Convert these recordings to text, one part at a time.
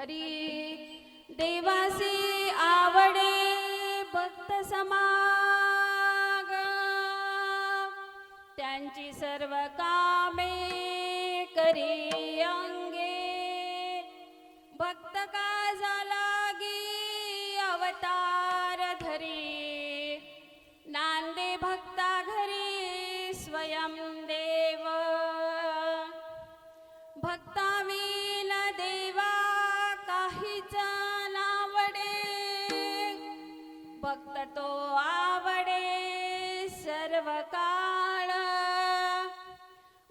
हरी देवासी आवडे भक्त समाग, त्यांची सर्व कामे करी अंगे, भक्त काजा लागी अवतार धरी, नांदे भक्ता घरी स्वयं देव, भक्ता विन देवा काहीच नावडे, भक्त तो आवडे सर्व काळ,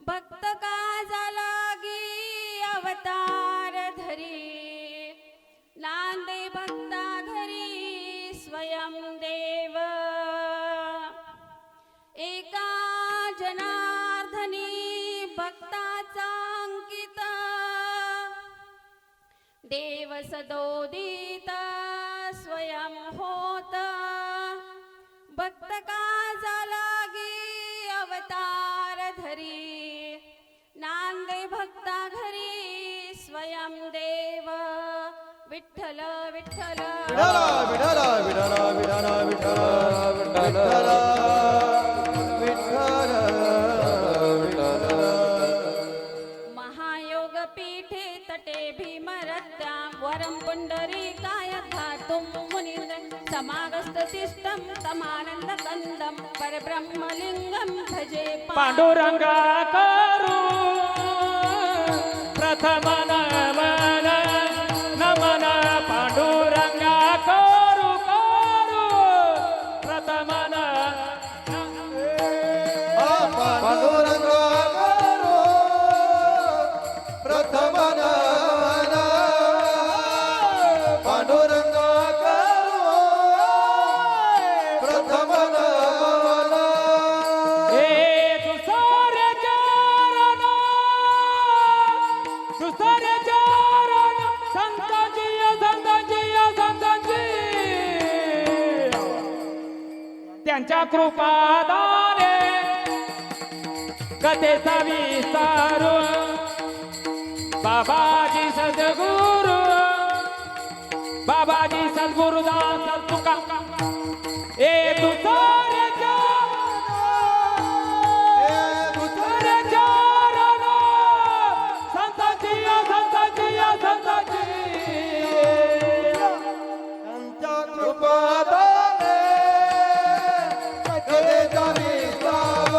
भक्त काजा लागी अवतार धरी, नांदे भक्ता घरी स्वयं देव, एका जनार्दनी भक्ताचा अंकित, देव सदोदित स्वयं होत, भक्त काजा लागी अवतार धरी, नांदे भक्ता घरी स्वयं देव, विठ्ठल विठ्ठल विठ्ठल विठ्ठल विठ्ठल विठ्ठल विठ्ठल विठ्ठल महायोग पीठे तटे भीमरत्या, वरं पुंडरीकाय धातुं मुनिंद्र, समागस्त तिष्ठं तमानंद कंदं, परब्रह्मलिंगं भजे पांडुरंगा करू प्रथम नमन नमन, पांडुरंगा करू करू प्रथम पांडुरंग करो प्रथम नमन, पांडुरंग करो प्रथम नमन, हे दुसरे चरण संतांची संतांची संतांची, त्यांच्या कृपादाने कथेचा विस्तार, बाबाजी सद्गुरु बाबाजी सद्गुरुदास तुका, ए दुसरे चरण संतांची संतांची संतांची, त्यांच्या कृपादाने कथेचा विस्तार,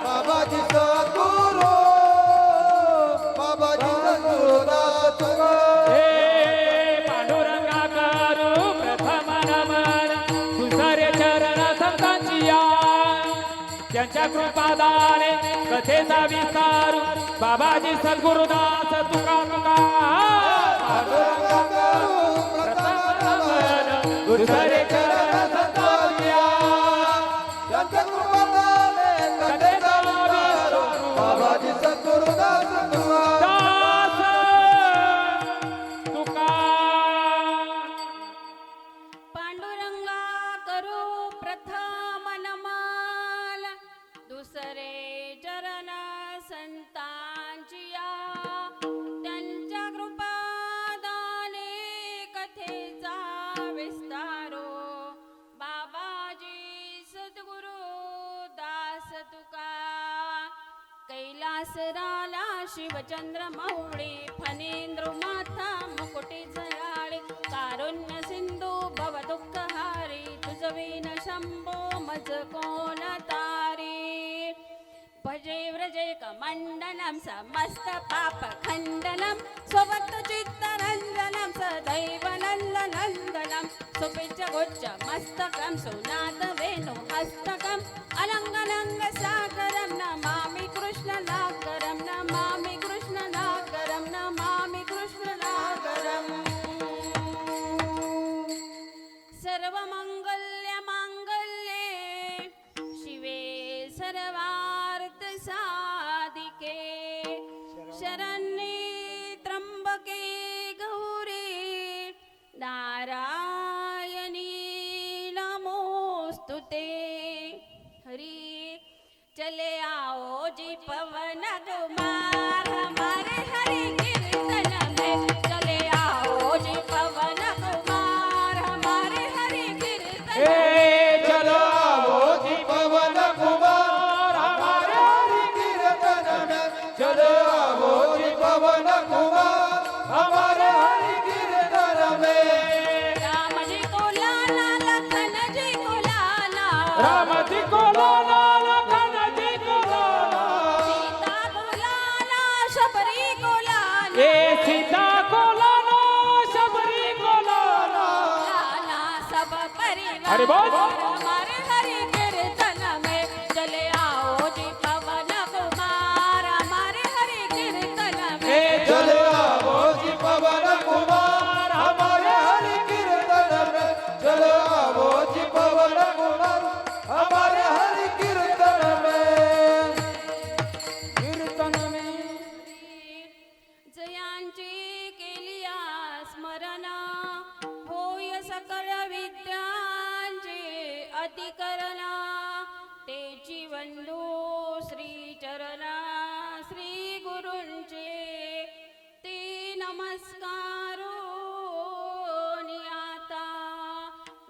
बाबाजी सद्गुरु बाबाजी सद्गुरुदास, हे पांडुरंगा करू प्रथम नमन, दुसरे चरण संतांची त्यांच्या कृपादाने कथेचा विस्तारू, बाबाजी सद्गुरुदास तुका तुका, पांडुरंग करू प्रथम नमन, दुसरे चरण संतांची त्यांच्या कृपादाने कथेचा विस्तार, बाबाजी सद्गुरुदास तुका, दास तुका. पांडुरंगा करू प्रथम नमन, दुसरे चरण संतांचिया, त्यांच्या कृपादाने कथेचा विस्तारो, बाबाजी सद्गुरु दास तुका, कैलासराला शिवचंद्र मौळी, फणेंद्र माथा मुकुटी झळाळी, कारुण्य सिंधू भव दुःखहारी, तुझविन शंभो मज कोण तारी, भजे व्रजे कमंडनं समस्त पाप खंडनं, स्वभक्त चित्तरंजनं सदैव नंदनंदनं, सुपिच्च गुच्छ मस्तकं सुनाद वेणु हस्तकं, अलंगनंग सागरं नमामि कृष्ण नागरं, नमामि कृष्ण नागरं, नमामि कृष्ण नागरं, सर्वमंगल्य मांगल्ये शिवे सर्वार्थ साधिके, शरण्ये त्र्यंबके गौरी नारायणी नमोस्तुते, हरी चले आओ कुमार हमारे हरि कीर्तन में राम जी को लाला लखन जी को लाला राम जी को लाला लखन जी को लाला सीता को लाला शबरी को लाला ए सीता को लाला शबरी को लाला लाला सब परिवार अरे बोल। हमारे हरि कीर्तन में चले आओ जी पवन कुमार हमारे हरि कीर्तन में चले आओ जी पवन कुमार हमारे हरि कीर्तन में चले आओ जी पवन कुमार हमारे हरि कीर्तन में कीर्तन में जयांची केलिया स्मरण होय सकळ विद्यांचे अधिकरण तेची वंदू श्री चरणा श्री गुरूंचे ते नमस्कारो नियाता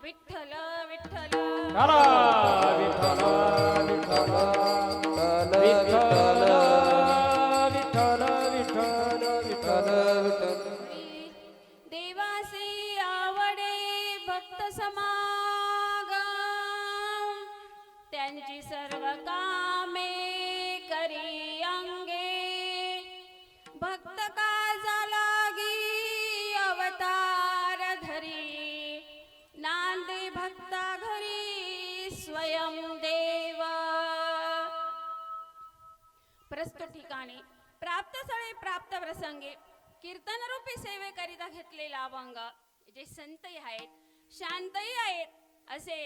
विठ्ठल विठ्ठल चला विठ्ठल विठ्ठल विठ्ठल विठ्ठल विठ्ठल विठ्ठल देवासी आवडे भक्त समागम त्यांची सर्व कामे करी अंगे भक्त काजा लागी अवतार धरी नांदे भक्ता घरी स्वयं देव प्रस्तुत ठिकाणी प्राप्त स्थळे प्राप्त प्रसंगी कीर्तनरूपी सेवेकरिता घेतलेला अभंग जे संतही आहेत शांतही आहेत असे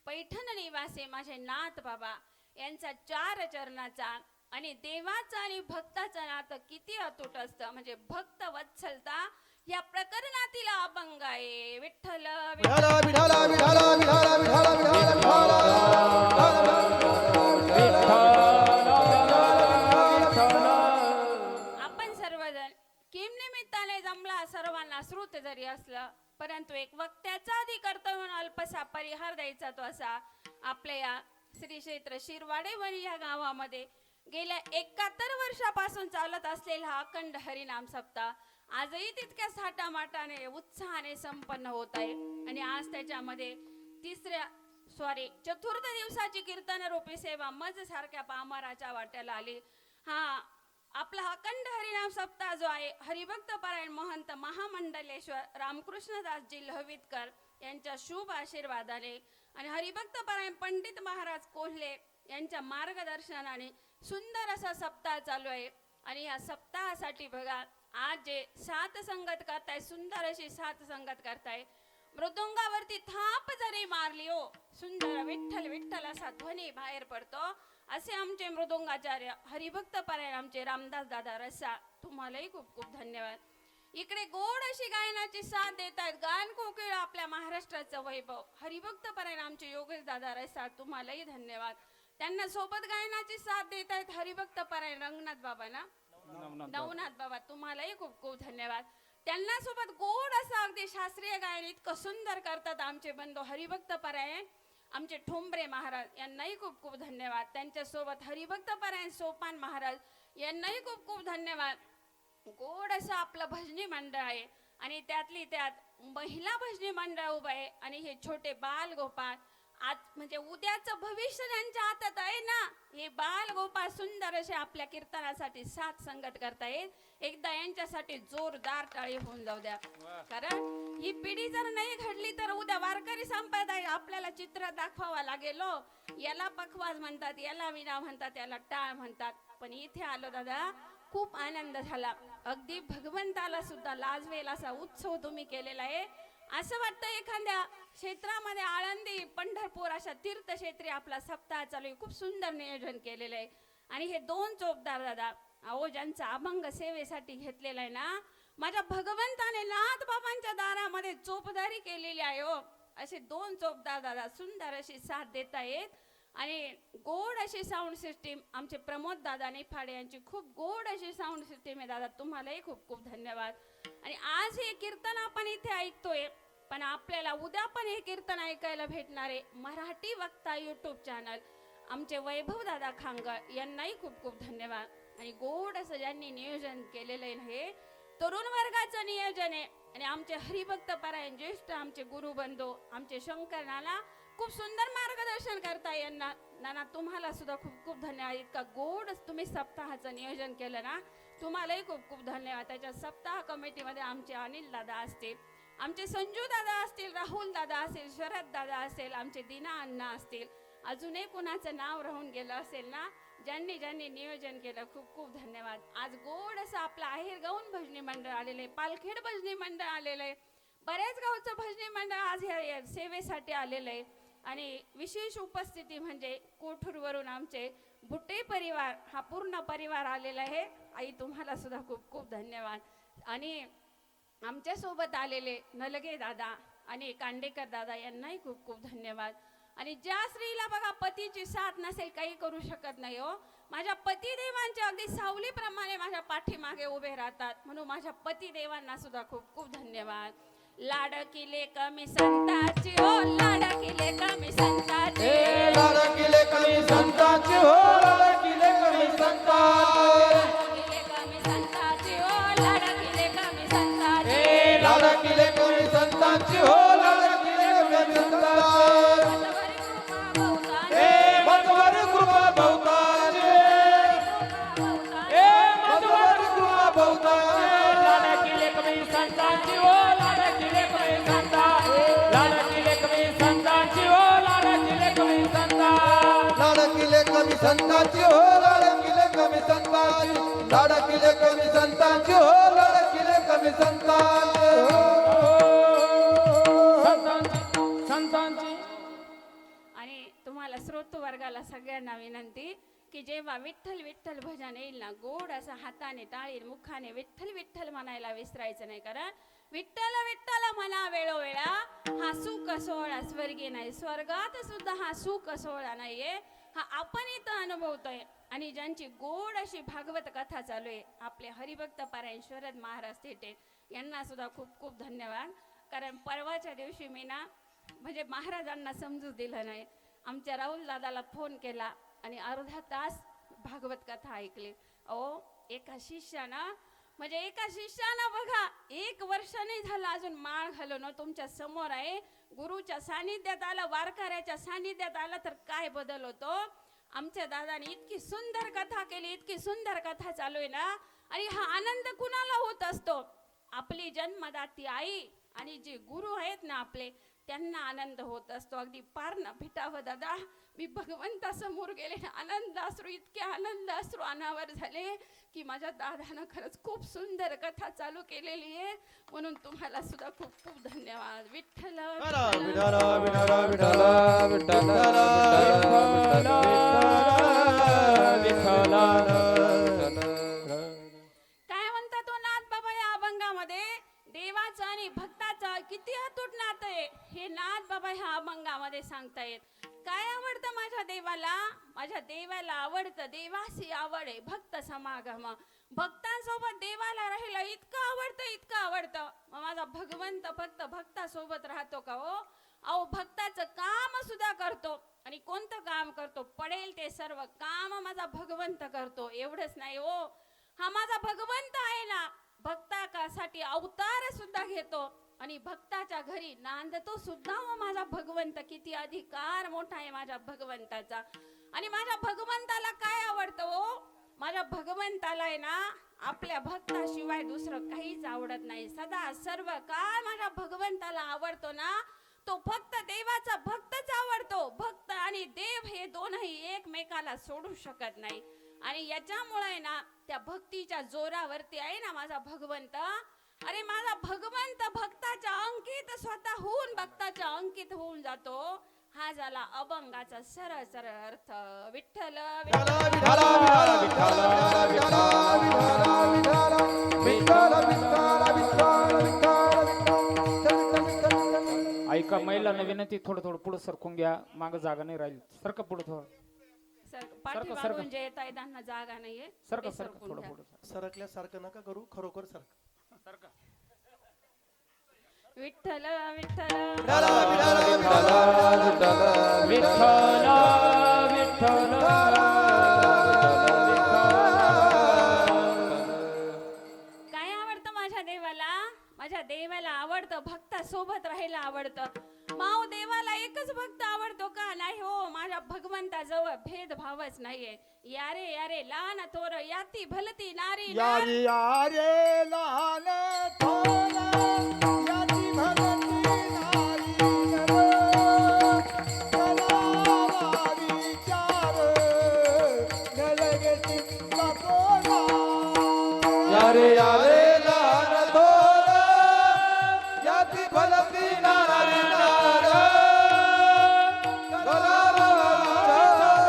पैठण निवासी माझे नाथ बाबा यांचा 4 चरणाचा आणि देवाचा आणि भक्ताचं नातं किती अतूट असतं म्हणजे भक्त वत्सलता या प्रकरणातील अभंग आहे विठ्ठल विठाला विठाला विठाला विठाला विठाला आपण सर्वजण किम निमित्ताने जमला सर्वांना श्रुत जरी असलं परंतु एक वक्त्याचा आधी कर्तव्य अल्पसा परिहार द्यायचा तो असा आपल्या या श्री क्षेत्र शिरवाडेवरी या गावामध्ये गेल्या 71 वर्षापासून चालत असलेला हा अखंड हरिनाम सप्ताह आजही तितक्या थाटामाटाने उत्साहाने संपन्न होत आहे आणि आज त्याच्यामध्ये चतुर्थ दिवसाची कीर्तन रूपी सेवा मज सारख्या पामराच्या वाट्याला आली हा आपला अखंड हरिनाम सप्ताह जो आहे हरिभक्त पारायण महंत महामंडलेश्वर रामकृष्णदासजी लहवीतकर यांच्या शुभ आशीर्वादाने आणि हरिभक्त पारायण पंडित महाराज कोल्हे यांच्या मार्गदर्शनाने सुंदर असा सप्ताह चालू आहे आणि या सप्ताहासाठी बघा आज जे सात संगत करताय सुंदर अशी सात संगत करताय मृदुंगावरती थाप जरी मारली हो सुंदर विठ्ठल विठ्ठल असा ध्वनी बाहेर पडतो असे आमचे मृदुंगाचार्य हरिभक्त पारायण आमचे रामदास दादा रसा तुम्हालाही खूप खूप धन्यवाद इकडे गोड अशी गायनाची साथ देत आहेत गायन कोकिळ आपल्या महाराष्ट्राचं वैभव हरिभक्त पारायण आमचे योगेश दादा रसा तुम्हालाही धन्यवाद त्यांना सोबत गायनाची साथ देत आहेत हरिभक्त पारायण रंगनाथ बाबा ना नवनाथ बाबा तुम्हालाही खूप खूप धन्यवाद त्यांना सोबत गोड असं अगदी शास्त्रीय गायन इतकं सुंदर करतात आमचे बंधू हरिभक्त पारायण आमचे ठोंबरे महाराज यांनाही खूप खूप धन्यवाद त्यांच्या सोबत हरिभक्त पारायण सोपान महाराज यांनाही खूप खूप धन्यवाद गोड असं आपलं भजनी मंडळ आहे आणि त्यातली त्यात महिला भजनी मंडळ उभं आहे आणि हे छोटे बाल गोपाळ आज म्हणजे उद्याचं भविष्य त्यांच्या हातात आहे ना हे बाल गोपाळ सुंदर असे आपल्या कीर्तनासाठी साथ संगत करतायत एकदा यांच्यासाठी जोरदार टाळी होऊन जाऊ द्या कारण ही पिढी जर नाही घडली तर उद्या वारकरी संप्रदाय आपल्याला चित्र दाखवावा लागेल याला पखवाज म्हणतात याला विना म्हणतात याला टाळ म्हणतात पण इथे आलो दादा खूप आनंद झाला अगदी भगवंताला सुद्धा लाजवेल असा उत्सव तुम्ही केलेला आहे असं वाटतं एखाद्या क्षेत्रामध्ये आळंदी पंढरपूर अशा तीर्थक्षेत्री आपला सप्ताह चालू आहे खूप सुंदर नियोजन केलेलं आहे आणि हे 2 चोपदार दादा अहो ज्यांचा अभंग सेवेसाठी घेतलेला आहे ना माझ्या भगवंताने नाथ बाबांच्या दारामध्ये चोपदारी केलेली आहे हो असे 2 चोपदार दादा सुंदर अशी साथ देत आहेत आणि गोड अशी साऊंड सिस्टीम आमचे प्रमोद दादा निफाडे यांची खूप गोड अशी साऊंड सिस्टीम आहे दादा तुम्हालाही खूप खूप धन्यवाद आणि आज हे कीर्तन आपण इथे ऐकतोय पण आपल्याला उद्या पण हे कीर्तन ऐकायला भेटणारे मराठी वक्ता YouTube चॅनल आमचे वैभव दादा खांगळ यांनाही खूप खूप धन्यवाद आणि गोड असं ज्यांनी नियोजन केलेलं आहे ना, हे तरुण वर्गाचं नियोजन आहे. आणि आमचे हरिभक्त परायण ज्येष्ठ आमचे गुरुबंधू आमचे शंकर नाना खूप सुंदर मार्गदर्शन करता. यांना नाना तुम्हाला सुद्धा खूप खूप धन्यवाद. इतका गोड तुम्ही सप्ताहाचं नियोजन केलं ना, तुम्हालाही खूप खूप धन्यवाद. त्याच्या सप्ताह कमिटीमध्ये आमचे अनिल दादा असतील, आमचे संजू दादा असतील, राहुल दादा असेल, शरद दादा असेल, आमचे दीना अण्णा असतील, अजूनही कुणाचं नाव राहून गेलं असेल ना, ज्यांनी ज्यांनी नियोजन केलं खूप खूप धन्यवाद. आज गोड असं आपलं आहेर गाऊन भजनी मंडळ आलेलं आहे, पालखेड भजनी मंडळ आलेलं आहे, बऱ्याच गावचं भजनी मंडळ आज ह्या सेवेसाठी आलेलं आहे. आणि विशेष उपस्थिती म्हणजे कोठूरवरून आमचे भुट्टे परिवार हा पूर्ण परिवार आलेला आहे. आई तुम्हाला सुद्धा खूप खूप धन्यवाद. आणि आमच्या सोबत आलेले नलगे दादा आणि कांडेकर दादा यांनाही खूप खूप धन्यवाद. आणि ज्या स्त्रीला बघा पतीची साथ नसेल काही करू शकत नाही हो, माझ्या पतिदेवांच्या अगदी सावलीप्रमाणे माझ्या पाठीमागे उभे राहतात, म्हणून माझ्या पतिदेवांना सुद्धा खूप खूप धन्यवाद. लाडकिले कमी संताची हो, लाडकिले कमी संताची, लाडकिले कमी संतांची हो, लाडकिले कमी संतांची, लाडकिले कमी संताची हो, लाडकिले कमी संताची, लाडकिले कमी संतांची हो, लाडकिले कमी संतांची. मधुवर कृपा बहुतांची, मधुवर कृपा बहुतांची. लाडकिले कमी संतांची हो, लाडकिले कमी संतांची, लाडकिले कमी संतांची हो, लाडकिले कमी संतांची. लाडकिले कमी संतांची हो, लाडकिले कमी संतांची, लाडकिले कमी संतांची हो, लाडकिले कमी संतांची हो. संतांची आणि तुम्हाला श्रोत वर्गाला सगळ्यांना विनंती की जेव्हा विठ्ठल विठ्ठल भजन येईल ना, गोड असं हाताने टाळी मुखाने विठ्ठल विठ्ठल म्हणायला विसरायचं नाही. कारण विठ्ठल विठ्ठल म्हणा वेळोवेळा, हा सुख सोहळा स्वर्गी नाही, स्वर्गात सुद्धा हा सुख सोहळा नाहीये, हा आपण इथं अनुभवतोय. आणि ज्यांची गोड अशी भागवत कथा चालू आहे आपले हरिभक्त पारायण शरद महाराज थेटे, यांना सुद्धा खूप खूप धन्यवाद. कारण परवाच्या दिवशी मी ना म्हणजे महाराजांना समजू दिलं नाही, आमच्या राहुल दादाला फोन केला आणि अर्धा तास भागवत कथा ऐकली. अहो एका शिष्यानं म्हणजे एका शिष्यानं बघा 1 वर्ष नाही झालं अजून माळ घालून तुमच्या समोर आहे, गुरुच्या सानिध्यात आलं, वारकऱ्याच्या सानिध्यात आलं तर काय बदल होतो. आमच्या दादाने इतकी सुंदर कथा केली, इतकी सुंदर कथा चालू आहे ना. आणि हा आनंद कुणाला होत असतो, आपली जन्मदाती आई आणि जे गुरु आहेत ना आपले, त्यांना आनंद होत असतो. अगदी पार न फिटावं दादा, मी भगवंतासमोर गेले, आनंद अश्रू, इतके आनंद अश्रू अनावर झाले की माझ्या दादानं खरंच खूप सुंदर कथा चालू केलेली आहे. म्हणून तुम्हाला सुद्धा खूप खूप धन्यवाद. विठ्ठल काय म्हणतात तो नाथ बाबा या अभंगामध्ये, देवाचं आणि भक्ताचं किती अतूट नातं आहे हे नाथ बाबा ह्या अभंगामध्ये सांगतायत. काय आवडतं माझ्या देवाला, माझ्या देवाला आवडतं देवासी आवड आहे भक्त समागम, भक्तांसोबत देवाला राहिलं इतकं आवडतं, इतकं आवडतं. मग माझा भगवंत फक्त भक्तासोबत राहतो का हो? अहो भक्ताचं काम सुद्धा करतो. आणि कोणतं काम करतो? पडेल ते सर्व काम माझा भगवंत करतो. एवढंच नाही हो, हा माझा भगवंत आहे ना, भक्तासाठी अवतार सुद्धा घेतो आणि भक्ताच्या घरी नांदतो सुद्धा. हो माझा भगवंत, किती अधिकार मोठा आहे माझ्या भगवंताचा. आणि माझ्या भगवंताला काय आवडतं हो? माझ्या भगवंताला आहे ना आपल्या भक्ताशिवाय दुसरं काहीच आवडत नाही. सदा सर्व काळ माझ्या भगवंताला आवडतो ना, तो फक्त देवाचा भक्तच आवडतो. भक्त आणि देव हे दोनही एकमेकाला सोडू शकत नाही. आणि याच्यामुळे ना त्या भक्तीच्या जोरावरती आहे ना माझा भगवंत, अरे माझा भगवंत भक्ताच्या अंकित स्वतः होऊन भक्ताच्या अंकित होऊन जातो. हा झाला अभंगाचा सरळ सरळ अर्थ. विठ्ठल ऐका, महिलांना विनंती, थोडं थोडं पुढे सरकून घ्या, माग जागा नाही राहील. सरका पुढे थोडं, पाठीमागून जे येत आहे त्यांना जागा नाहीये. सरका ते सरका सरकून थोडं घ्या. पुढे सरकल्यासारखं नका करू, खरोखर सरका. विठ्ठल विठ्ठल विठ्ठल विठ्ठल माझ्या देवाला आवडतं भक्तासोबत राहायला आवडतं माऊ देवाला एकच भक्त आवडतो का नाही हो माझ्या भगवंताजवळ भेदभावच नाहीये यारे यारे लहान थोर याती भलती नारी यारी यारे लहान थोर याती भलती नारी नर. चला विचार न लगे चिंता कोणा. यारे यारे लहान थोर याती भलती नारी नर. चला विचार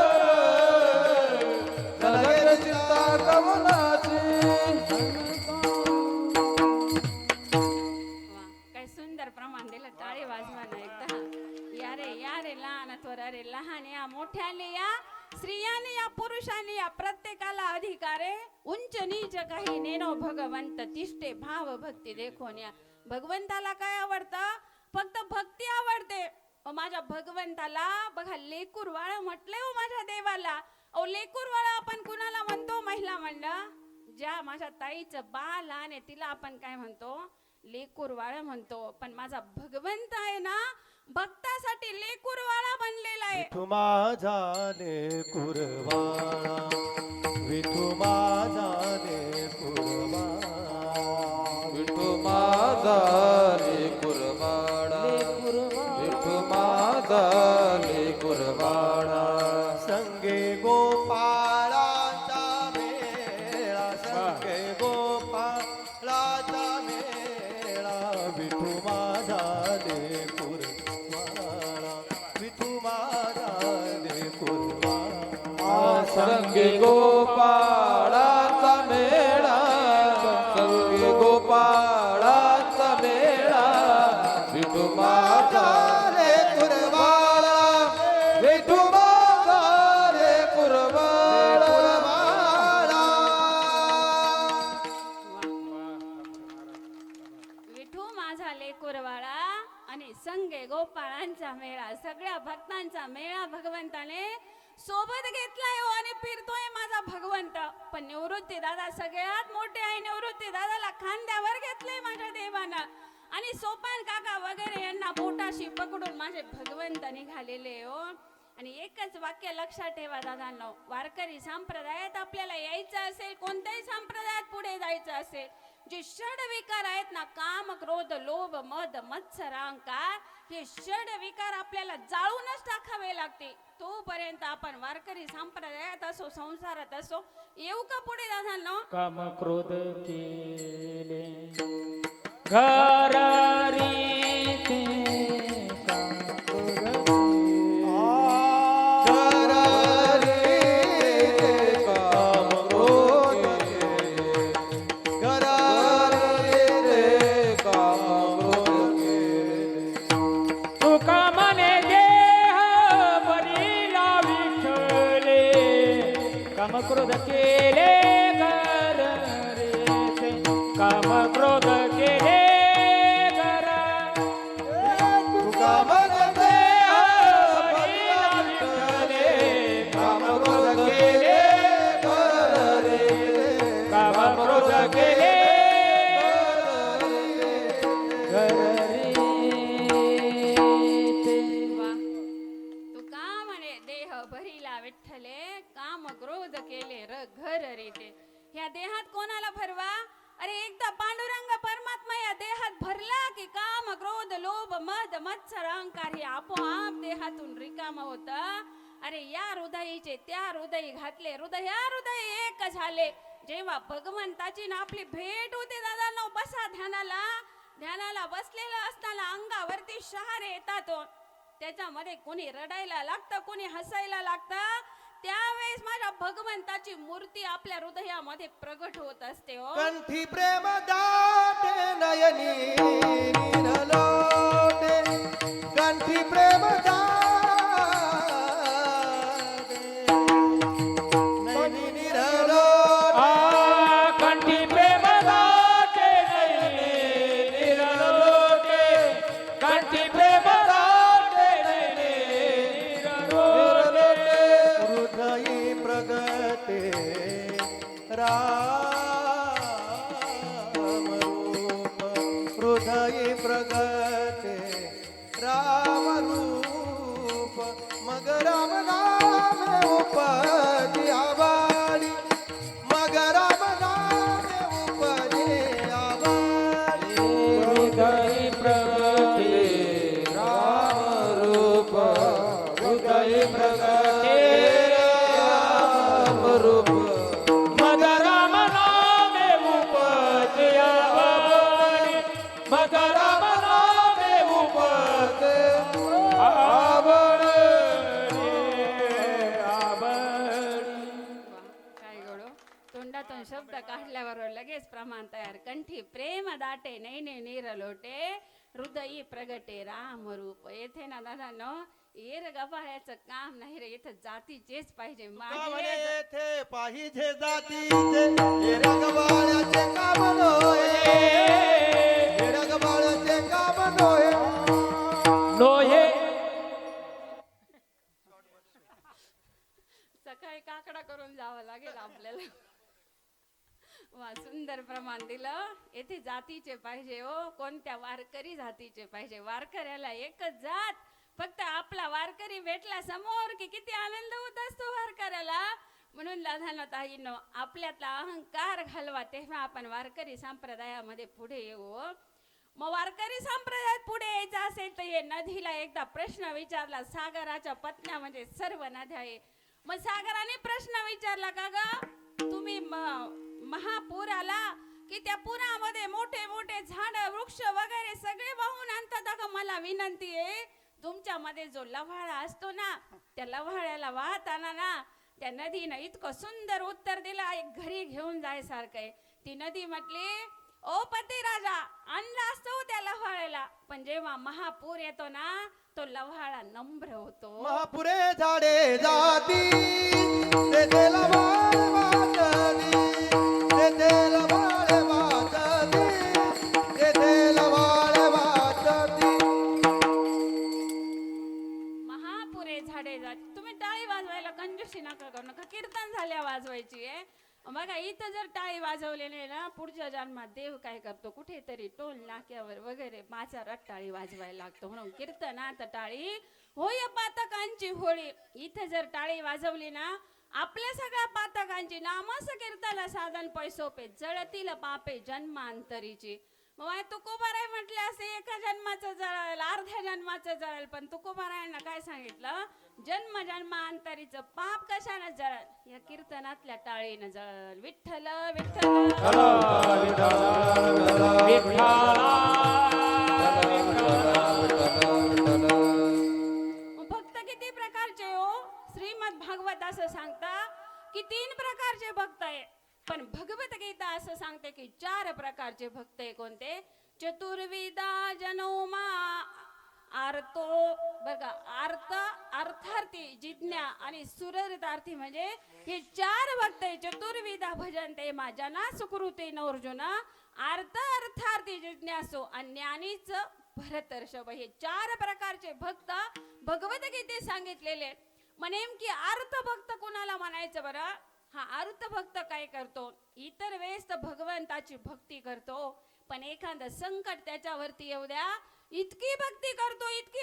न लगे चिंता कोणाची. वा, काय सुंदर प्रमाण दिलं टाळी वाजवा ना एकदा यारे यारे लहान थोर अरे लहान या मोठ्याने या स्त्रियाने या पुरुषाने या प्रत्येकाला अधिकार आहे उंच नीच काही नेनो भगवंत तिष्ठे भाव भक्ती देखून या भगवंताला काय आवडतं फक्त भक्ती आवडते माझ्या भगवंताला बघा लेकूरवाळ म्हटले हो माझ्या देवाला अहो लेकूरवाळ आपण कुणाला म्हणतो महिला मंडळ ज्या माझ्या ताईचं बाळ लहान आहे तिला आपण काय म्हणतो लेकूरवाळ म्हणतो पण माझा भगवंत आहे ना भक्तासाठी लेकूरवाळा बनलेला आहे विठू माझा लेकूरवाळा विठू माझा लेकूरवाळा विठू माझा लेकूरवाळा विठू माझा लेकूरवाळा संगे गोपाळाचा मेळा संगे गोपाळाचा मेळा विठू माझा लेकूरवाळा विठू माझा लेकूरवाळा संगे गोपाळाचा मेळा संगे गोपाळाचा मेळा विठू माझा लेकूरवाळा विठू माझा लेकूरवाळा. विठू माझा लेकूरवाळा आणि संगे गोपाळांचा मेळा सगळ्या भक्तांचा मेळा भगवंताने सोबत घेतलाय हो आणि फिरतोय माझा भगवंत पण निवृत्ती दादा सगळ्यात मोठे आहे निवृत्ती दादाला खांद्यावर घेतलंय माझ्या देवानं आणि सोपान काका वगैरे यांना बोटाशी पकडून माझे भगवंत निघालेले हो आणि एकच वाक्य लक्षात ठेवा दादांनो वारकरी संप्रदायात आपल्याला यायचं असेल कोणत्याही संप्रदायात पुढे जायचं असेल जे षड विकार आहेत ना काम क्रोध लोभ मद मत्सर अहंकार हे षड विकार आपल्याला जाळूनच टाकावे लागते तोपर्यंत आपण वारकरी संप्रदायात असो संसारात असो येऊ का पुढे दादांनो काम क्रोध केले घर रीते काम क्रोध तुका मने देह बरीला विठले काम क्रोध केले घर रे काम क्रोध केले घर तुका मन देह बरीला विठले काम क्रोध केले घर रे काम क्रोध केले घर रे वा तू का म्हणे देह भरीला विठ्ठले काम क्रोध केले र घर रीते ह्या देहात कोणाला भरवा अरे एकदा पांडुरंग परमात्मा या देहात भरला की काम क्रोध लोभ मद मत्सर अहंकार हे आपोआप देहातून रिकाम होत अरे या हृदयीचे त्या हृदयी घातले हृदय या हृदय एक झाले जेव्हा भगवंताची ना आपली भेट होते दादा बसा ध्यानाला बसलेलं असताना अंगावरती शहारे येतात हो. त्याच्यामध्ये कोणी रडायला लागतं कोणी हसायला लागतं त्यावेळेस माझ्या भगवंताची मूर्ती आपल्या हृदयामध्ये प्रगट होत असते हो कंठी प्रेम दाटे नयनी निरलोटे कंठी प्रेम दाटे नयनी निरलोटे कंठी प्रेम दाटे नयने निरलोटे कंठी प्रेम दाटे नयने निरलोटे हृदयी प्रगटे राम रूप हृदयी प्रगटे राम रूप मग राम नामे उपजी आबाडी मग राम नामे उपजी आबाडी हृदय प्रगटे राम रूप हृदय प्रगटे राम रूप मग राम नामे उपजया वाणी मग राम नामे उपजते आवडे आवडी काय गडो तोंडातून शब्द काढल्यावर लगेच प्रमाण तयार कंठी प्रेम दाटे नैने नीर लोटे हृदयी प्रगटे राम रूप येथे ना दादा न येर गबाळ्याचं काम नाही रे इथं जातीचेच पाहिजे माझी येथे पाहिजे जातीचे हे रगवाड्याचे काम नोहे हे रगवाड्याचे काम नोहे नोहे सकाळी काकडा करून जावं लागेल आपल्याला वा सुंदर प्रमाण दिलं येथे जातीचे पाहिजे हो कोणत्या वारकरी जातीचे पाहिजे वारकऱ्याला एकच जात फक्त आपला वारकरी भेटला समोर की किती आनंद होत असतो वारकऱ्याला म्हणून दादांनो ताईंनो आपल्यातला अहंकार घालवा तेव्हा आपण वारकरी संप्रदायामध्ये पुढे येऊ हो. मग वारकरी संप्रदायात पुढे यायचं असेल तर हे नदीला एकदा प्रश्न विचारला सागराच्या पत्न्या म्हणजे सर्व नद्या आहे मग सागराने प्रश्न विचारला का ग तुम्ही महापूर आला की त्या पुरामध्ये मोठे मोठे झाड वृक्ष वगैरे सगळे वाहून आणतात का मला विनंती आहे तुमच्यामध्ये जो लव्हाळा असतो ना त्या लव्हाळ्याला वाहताना ना त्या नदीनं इतकं सुंदर उत्तर दिला एक घरी घेऊन जायसारखं आहे ती नदी म्हटली ओ पती राजा आणला असतो त्या लव्हाळ्याला पण जेव्हा महापूर येतो ना तो लव्हाळा नम्र होतो महापुरे झाडे जाती ते तेला बाळ वाजती ते तेला बाळ वाजती ते तेला बाळ वाजती महापुरे झाडे जात तुम्ही टाळी वाजवायला कंजूसी नका करू नका कीर्तन झाल्या वाजवायची आहे बघा इथं जर टाळी वाजवली नाही ना पुढच्या जन्मात देव काय करतो कुठेतरी टोल नाक्यावर वगैरे बाजारात टाळी वाजवायला लागतो म्हणून कीर्तनात टाळी होय पातकांची होळी इथं जर टाळी वाजवली ना आपल्या सगळ्या पातकांची नामस कीर्तन साधन पैसोपे जळतील पापे जन्मांतरीची मग तुकोबाराय म्हटले असे एका जन्माचं जळेल अर्ध्या जन्माचं जळेल पण तुकोबारायांना काय सांगितलं जन्म जन्मांतरीचं पाप कशानं जळल या कीर्तनातल्या टाळीनं जळल विठ्ठल विठ्ठल भक्त किती प्रकारचे हो श्रीमद भागवत असं सांगता की 3 प्रकारचे भक्त आहे पण भगवत गीता असं सांगते की 4 प्रकारचे भक्त आहे कोणते चतुर्विदा जनोमा आर्तो बघा अर्थ अर्थार्थी जिज्ञा आणि सुररितार्थी म्हणजे हे 4 भक्त आहे चतुर्विदा भजनते मा जना सुकृते नोर्जुना अर्थ अर्थार्थी जिज्ञासो आणि ज्ञानीच भरतर्षभ हे 4 प्रकारचे भक्त भगवत गीतेत सांगितलेले मग नेमकी अर्थ भक्त कोणाला म्हणायचं बरं हा अर्थ भक्त काय करतो इतर वेळेस तर भगवंताची भक्ती करतो पण एखादं संकट त्याच्यावरती येऊ द्या इतकी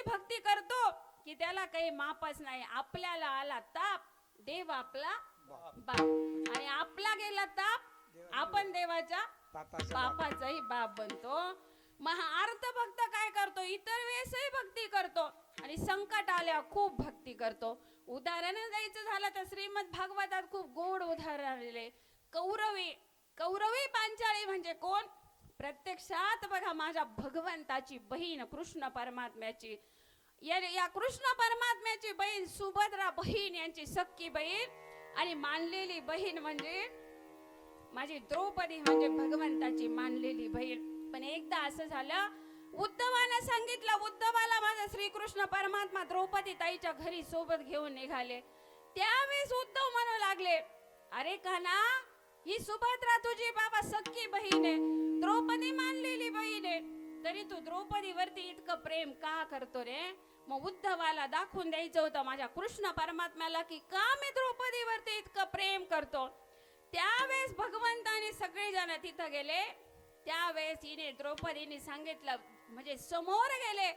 भक्ती करतो की त्याला काही मापच नाही आपल्याला आला ताप देव आपला बाप आणि आपला गेला ताप आपण देवाच्या बापाचाही बाप बनतो मग हा अर्थ भक्त काय करतो इतर वेळेसही भक्ती करतो आणि संकट आल्यावर खूप भक्ती करतो उदाहरण द्यायचं झालं तर श्रीमद भागवतात खूप गोड उदाहरण आलेले कौरवी पांचाळी म्हणजे कोण प्रत्यक्षात बघा माझ्या भगवंताची बहीण कृष्ण परमात्म्याची या कृष्ण परमात्म्याची बहीण सुभद्रा बहीण यांची सख्खी बहीण आणि मानलेली बहीण म्हणजे माझी द्रौपदी म्हणजे भगवंताची मानलेली बहीण पण एकदा असं झालं उद्धवानं सांगितलं उद्धवाला माझा श्रीकृष्ण परमात्मा द्रौपदी ताईच्या घरी सोबत घेऊन निघाले त्यावेळेस उद्धव म्हणू लागले अरे कान्हा ही सुभद्रा तुझी बाबा सख्खी बहीण आहे द्रौपदी मानलेली बहीण आहे तरी तू द्रौपदी वरती इतकं प्रेम का करतो रे मग उद्धवाला दाखवून द्यायचं होतं माझ्या कृष्ण परमात्म्याला की का मी द्रौपदी वरती इतकं प्रेम करतो त्यावेळेस भगवंताने सगळे जण तिथं गेले त्यावेळेस हिने द्रौपदीने सांगितलं, म्हणजे समोर गेले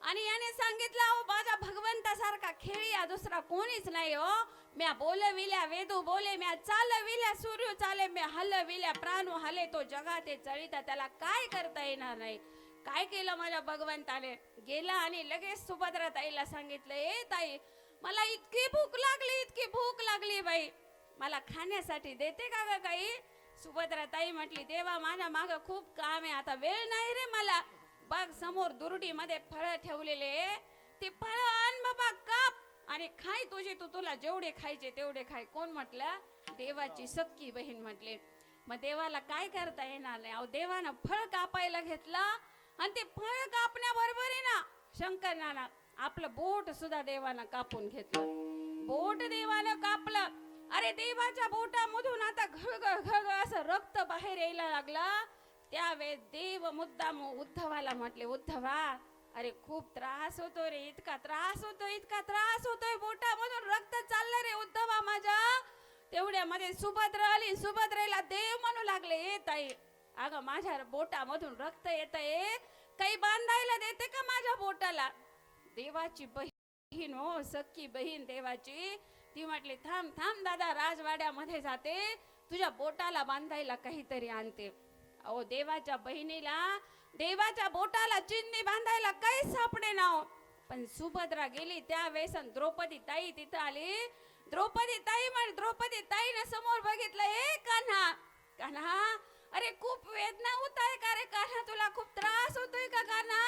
आणि याने सांगितलं, अहो माझ्या भगवंतासारखा खेळी दुसरा कोणीच नाही हो. म्या बोलविल्या वेदू बोले, म्या चालविल्या सूर्य चाले, म्या हलविल्या प्राणू हले, तो जगात चळिता त्याला काय करता येणार नाही. काय केलं माझ्या भगवंताने, गेला आणि लगेच सुभद्रा ताईला सांगितलं, ए ताई मला इतकी भूक लागली बाई, मला खाण्यासाठी देते का ग काही. सुभद्रा ताई म्हटली, देवा माझ्या माग खूप काम आहे, आता वेळ नाही रे मला. बघ समोर दुरडी मध्ये फळ ठेवलेले, ते फळ आण बाबा, काप आणि खाय तुझी, तुला जेवढे खायचे तेवढे खाय. कोण म्हटलं, देवाची सख्खी बहीण म्हटले. मग देवाला काय करता येणार नाही. अहो देवानं फळ कापायला घेतलं आणि ते फळ कापण्याबरोबर आहे ना शंकरनाना आपलं बोट सुद्धा देवानं कापून घेतलं. बोट देवानं कापलं. अरे देवाच्या बोटामधून आता घळ असं रक्त बाहेर यायला लागलं. त्यावेळेस देव मुद्दाम उद्धवाला म्हटले, उद्धवा अरे खूप त्रास होतो रे, इतका त्रास होतोय, बोटामधून रक्त चाललं रे उद्धवा माझ्या. तेवढ्यामध्ये सुभद्रा आली. सुभद्रेला देव म्हणू लागले, ए ताई अगं माझ्या बोटामधून रक्त येतंय, काही बांधायला देते का माझ्या बोटाला. देवाची बहीण हो, सख्खी बहीण देवाची, ती म्हटली, थांब दादा, राजवाड्यामध्ये जाते, तुझ्या बोटाला बांधायला काहीतरी आणते. अहो देवाच्या बहिणीला देवाच्या बोटाला चिन्नी बांधायला काही सापडे ना. पण सुभद्रा गेली त्यावेळेस द्रौपदी ताई तिथं आली. द्रौपदी ताईने समोर बघितलं, ए कान्हा अरे खूप वेदना होत आहे का रे कान्हा, तुला खूप त्रास होतोय का कान्हा,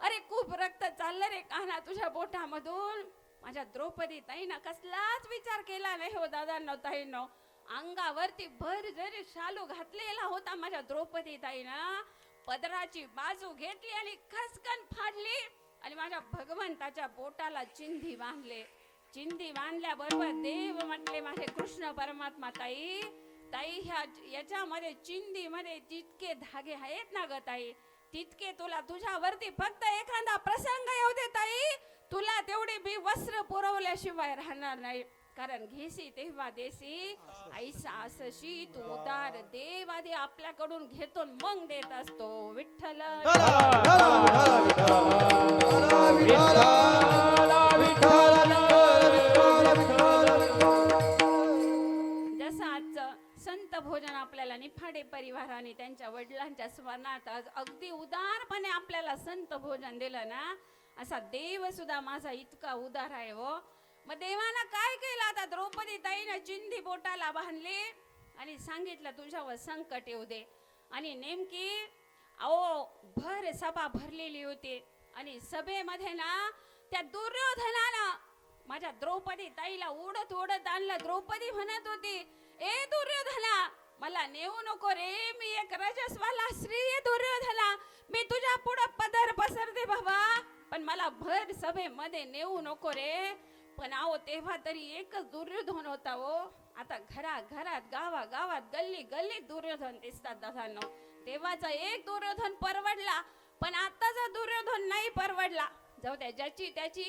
अरे खूप रक्त चाललं रे कान्हा तुझ्या बोटामधून. माझ्या द्रौपदी ताईनं कसलाच विचार केला नाही हो दादांनो ताईंनो. अंगावरती भर जरी शालू घातलेला होता माझ्या द्रौपदी ताईनं, पदराची बाजू घेतली आणि खसकन फाडली आणि माझ्या भगवंताच्या बोटाला चिंधी बांधले. चिंधी बांधल्याबरोबर देव म्हटले, माझे कृष्ण परमात्मा ताई ह्या याच्यामध्ये चिंधीमध्ये जितके धागे आहेत ना ग ताई, तितके तुला तुझ्यावरती फक्त एखादा प्रसंग येऊ दे ताई, तुला तेवढे बी वस्त्र पुरवल्याशिवाय राहणार नाही. कारण घेसी तेव्हा देसी, ऐसा असशी तू उदार देव आधी आपल्याकडून घेतो मग देत असतो. विठ्ठल जसं आजचं संत भोजन आपल्याला निफाडे परिवाराने त्यांच्या वडिलांच्या स्मरणात अगदी उदारपणे आपल्याला संत भोजन दिलं ना, असा देव सुद्धा माझा इतका उदार आहे हो. मग देवानं काय केलं, आता द्रौपदी ताईनं चिंधी बोटाला बांधली आणि सांगितलं तुझ्यावर संकट येऊ दे. आणि नेमकी अहो भर सभा भरलेली होती आणि सभेमध्ये ना त्या दुर्योधनानं माझ्या द्रौपदी ताईला ओढत आणलं. द्रौपदी म्हणत होती, ए दुर्योधना मला नेऊ नको रे, मी एक रजस्वाला स्त्री आहे दुर्योधना, मी तुझ्या पुढं पदर पसरते बाबा, पण मला भर सभेमध्ये नेऊ नको रे. पण अहो तेव्हा तरी एकच दुर्योधन होता हो. आता घरात गावात गल्ली दुर्योधन दिसतात दादांनो. तेव्हाचा एक दुर्योधन परवडला, पण आताचा दुर्योधन नाही परवडला. जाऊ द्या, ज्याची त्याची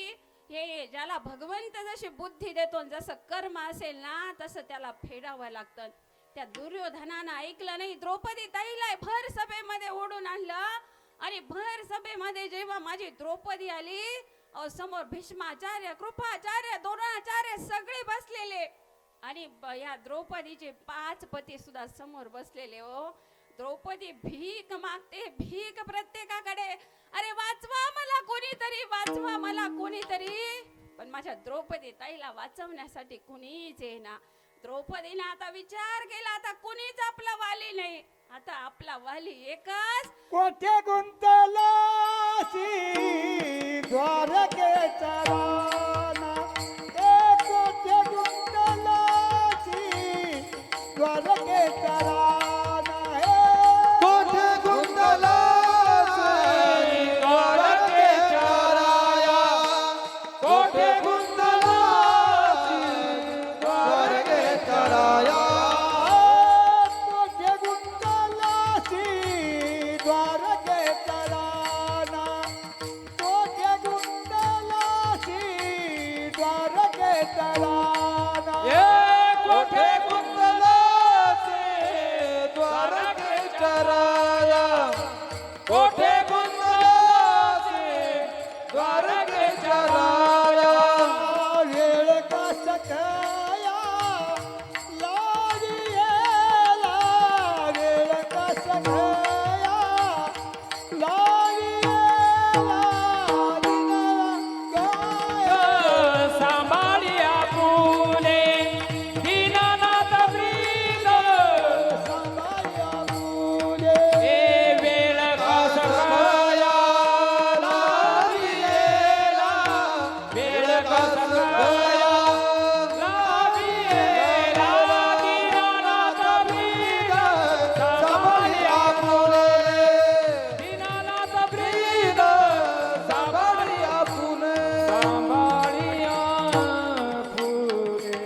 हे ज्याला भगवंत जशी बुद्धी देतो, जसं कर्म असेल ना तसं त्याला फेडावं लागतं. त्या दुर्योधनानं ऐकलं नाही. द्रौपदी ताईला भर सभेमध्ये ओढून आणलं आणि भर सभेमध्ये जेव्हा माझी द्रौपदी आली, समोर भीष्माचार्य, कृपाचार्य, द्रोणाचार्य सगळे बसलेले आणि या द्रौपदीचे 5 पती सुद्धा समोर बसलेले हो. द्रौपदी भीक मागते, भीक प्रत्येकाकडे, अरे वाचवा मला कोणीतरी. पण माझ्या द्रौपदी ताईला वाचवण्यासाठी कुणीच येईना. द्रौपदीने आता विचार केला, आता कुणीच आपला वाली नाही, आता आपला वाली एकच. कोठे गुंतलासी द्वारकेचा राणा, कोठे गुंतलासी द्वारकेचा राणा, कोठे गुंतलासी द्वारकेच्या राया, कोठे गुंतलासी द्वारकेच्या राया, कोठे गुंतलासी द्वारकेचा राणा, कोठे गुंतलासी कोठे गुंतलासी द्वारकेच्या राया वेळ कसा कया लावियेला वेळ कसा कया लावियेला दिनवा सांभाळिया फुले दीनानाथ ब्रीद सांभाळ्या मुले ए वेळ कसकाया लावियेला वेळ कसकाया लावियेला दीनानाथ ब्रीद सांभाळिया फुले दीनानाथ ब्रीद सांभाळिया फुले सांभाळिया फुले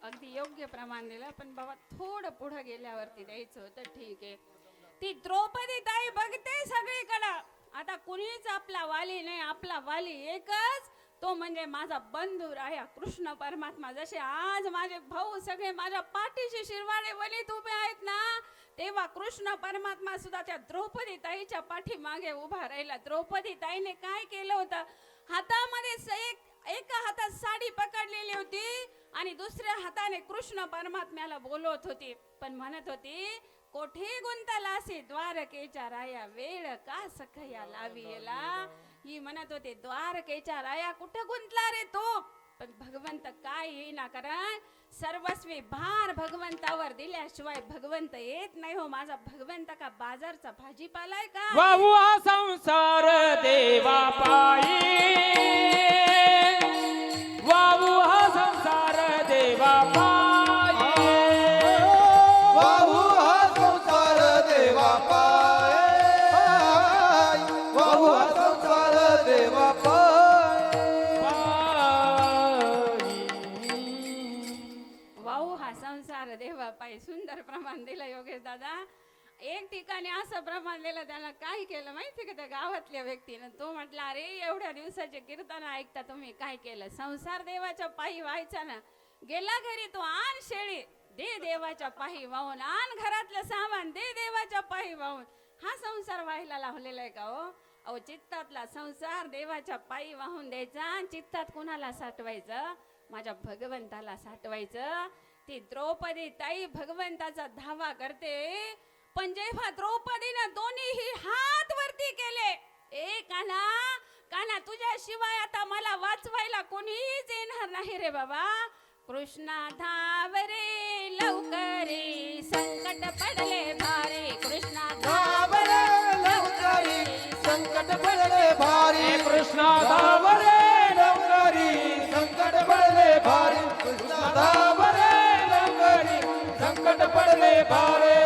अगदी योग्य प्रमाण दिलं, पण बाबा थोडं पुढे गेल्यावरती द्यायचं होतं. ठीक आहे, ती द्रौपदी ताई बघते सगळीकडं. आता कुणीच आपला वाली नाही, आपला वाली एकच, तो म्हणजे माझा बंधू राया कृष्ण परमात्मा. जसे आज माझे भाऊ सगळे माझ्या पाठीशी शिरवाडे वलीत उभे आहेत ना, तेव्हा कृष्ण परमात्मा सुद्धा त्या द्रौपदी ताईच्या पाठीमागे उभा राहिला. द्रौपदी ताईने काय केलं होतं, हातामध्ये एका हातात साडी पकडलेली होती आणि दुसऱ्या हाताने कृष्ण परमात्म्याला बोलवत होती, पण म्हणत होती, कोठे गुंतलासी द्वारकेच्या राया वेळ का सखया लावियेला. ही म्हणत होते, द्वारकेच्या राया कुठं गुंतला रे तो. पण भगवंत काय येईना, कारण सर्वस्वी भार भगवंतावर दिल्याशिवाय भगवंत येत नाही हो. माझा भगवंत का बाजारचा भाजीपाला आहे का. वाहू हा संसार देवा पायी वाहू हा संसार देवा पायी वाहू हा संसार देवा पाय वाहू हा संसार देवा पाय वाहू हा संसार देवा पायी. सुंदर प्रमाण दिलं योगेश दादा. एक ठिकाणी असं प्रमाण दिलं, त्याला काय केलं माहिती का त्या गावातल्या व्यक्तीनं. तो म्हटला, अरे एवढ्या दिवसाचे कीर्तन ऐकता तुम्ही काय केलं. संसार देवाच्या पायी व्हायचा ना. गेला घरी तो, आण शेळी दे देवाच्या पायी वाहून, आण घरातलं सामान दे देवाच्या पायी वाहून. हा संसार व्हायला लावलेला आहे का हो. अहो, चित्तातला संसार देवाच्या पायी वाहून द्यायचा आणि चित्तात कुणाला साठवायचं, माझ्या भगवंताला साठवायचं. ती द्रौपदी ताई भगवंताचा धावा करते, पण जेव्हा द्रौपदीनं दोन्हीही हात वरती केले, ए कान्हा कान्हा, तुझ्याशिवाय आता मला वाचवायला कोणीच येणार नाही रे बाबा. कृष्णा धाव रे लवकरी संकट पडले भारी. कृष्णा धाव रे लवकरी संकट पडले भारी कृष्णा धावरे लवकरी संकट पडले भारी कृष्णा धाव रे लवकरी संकट पडले भारी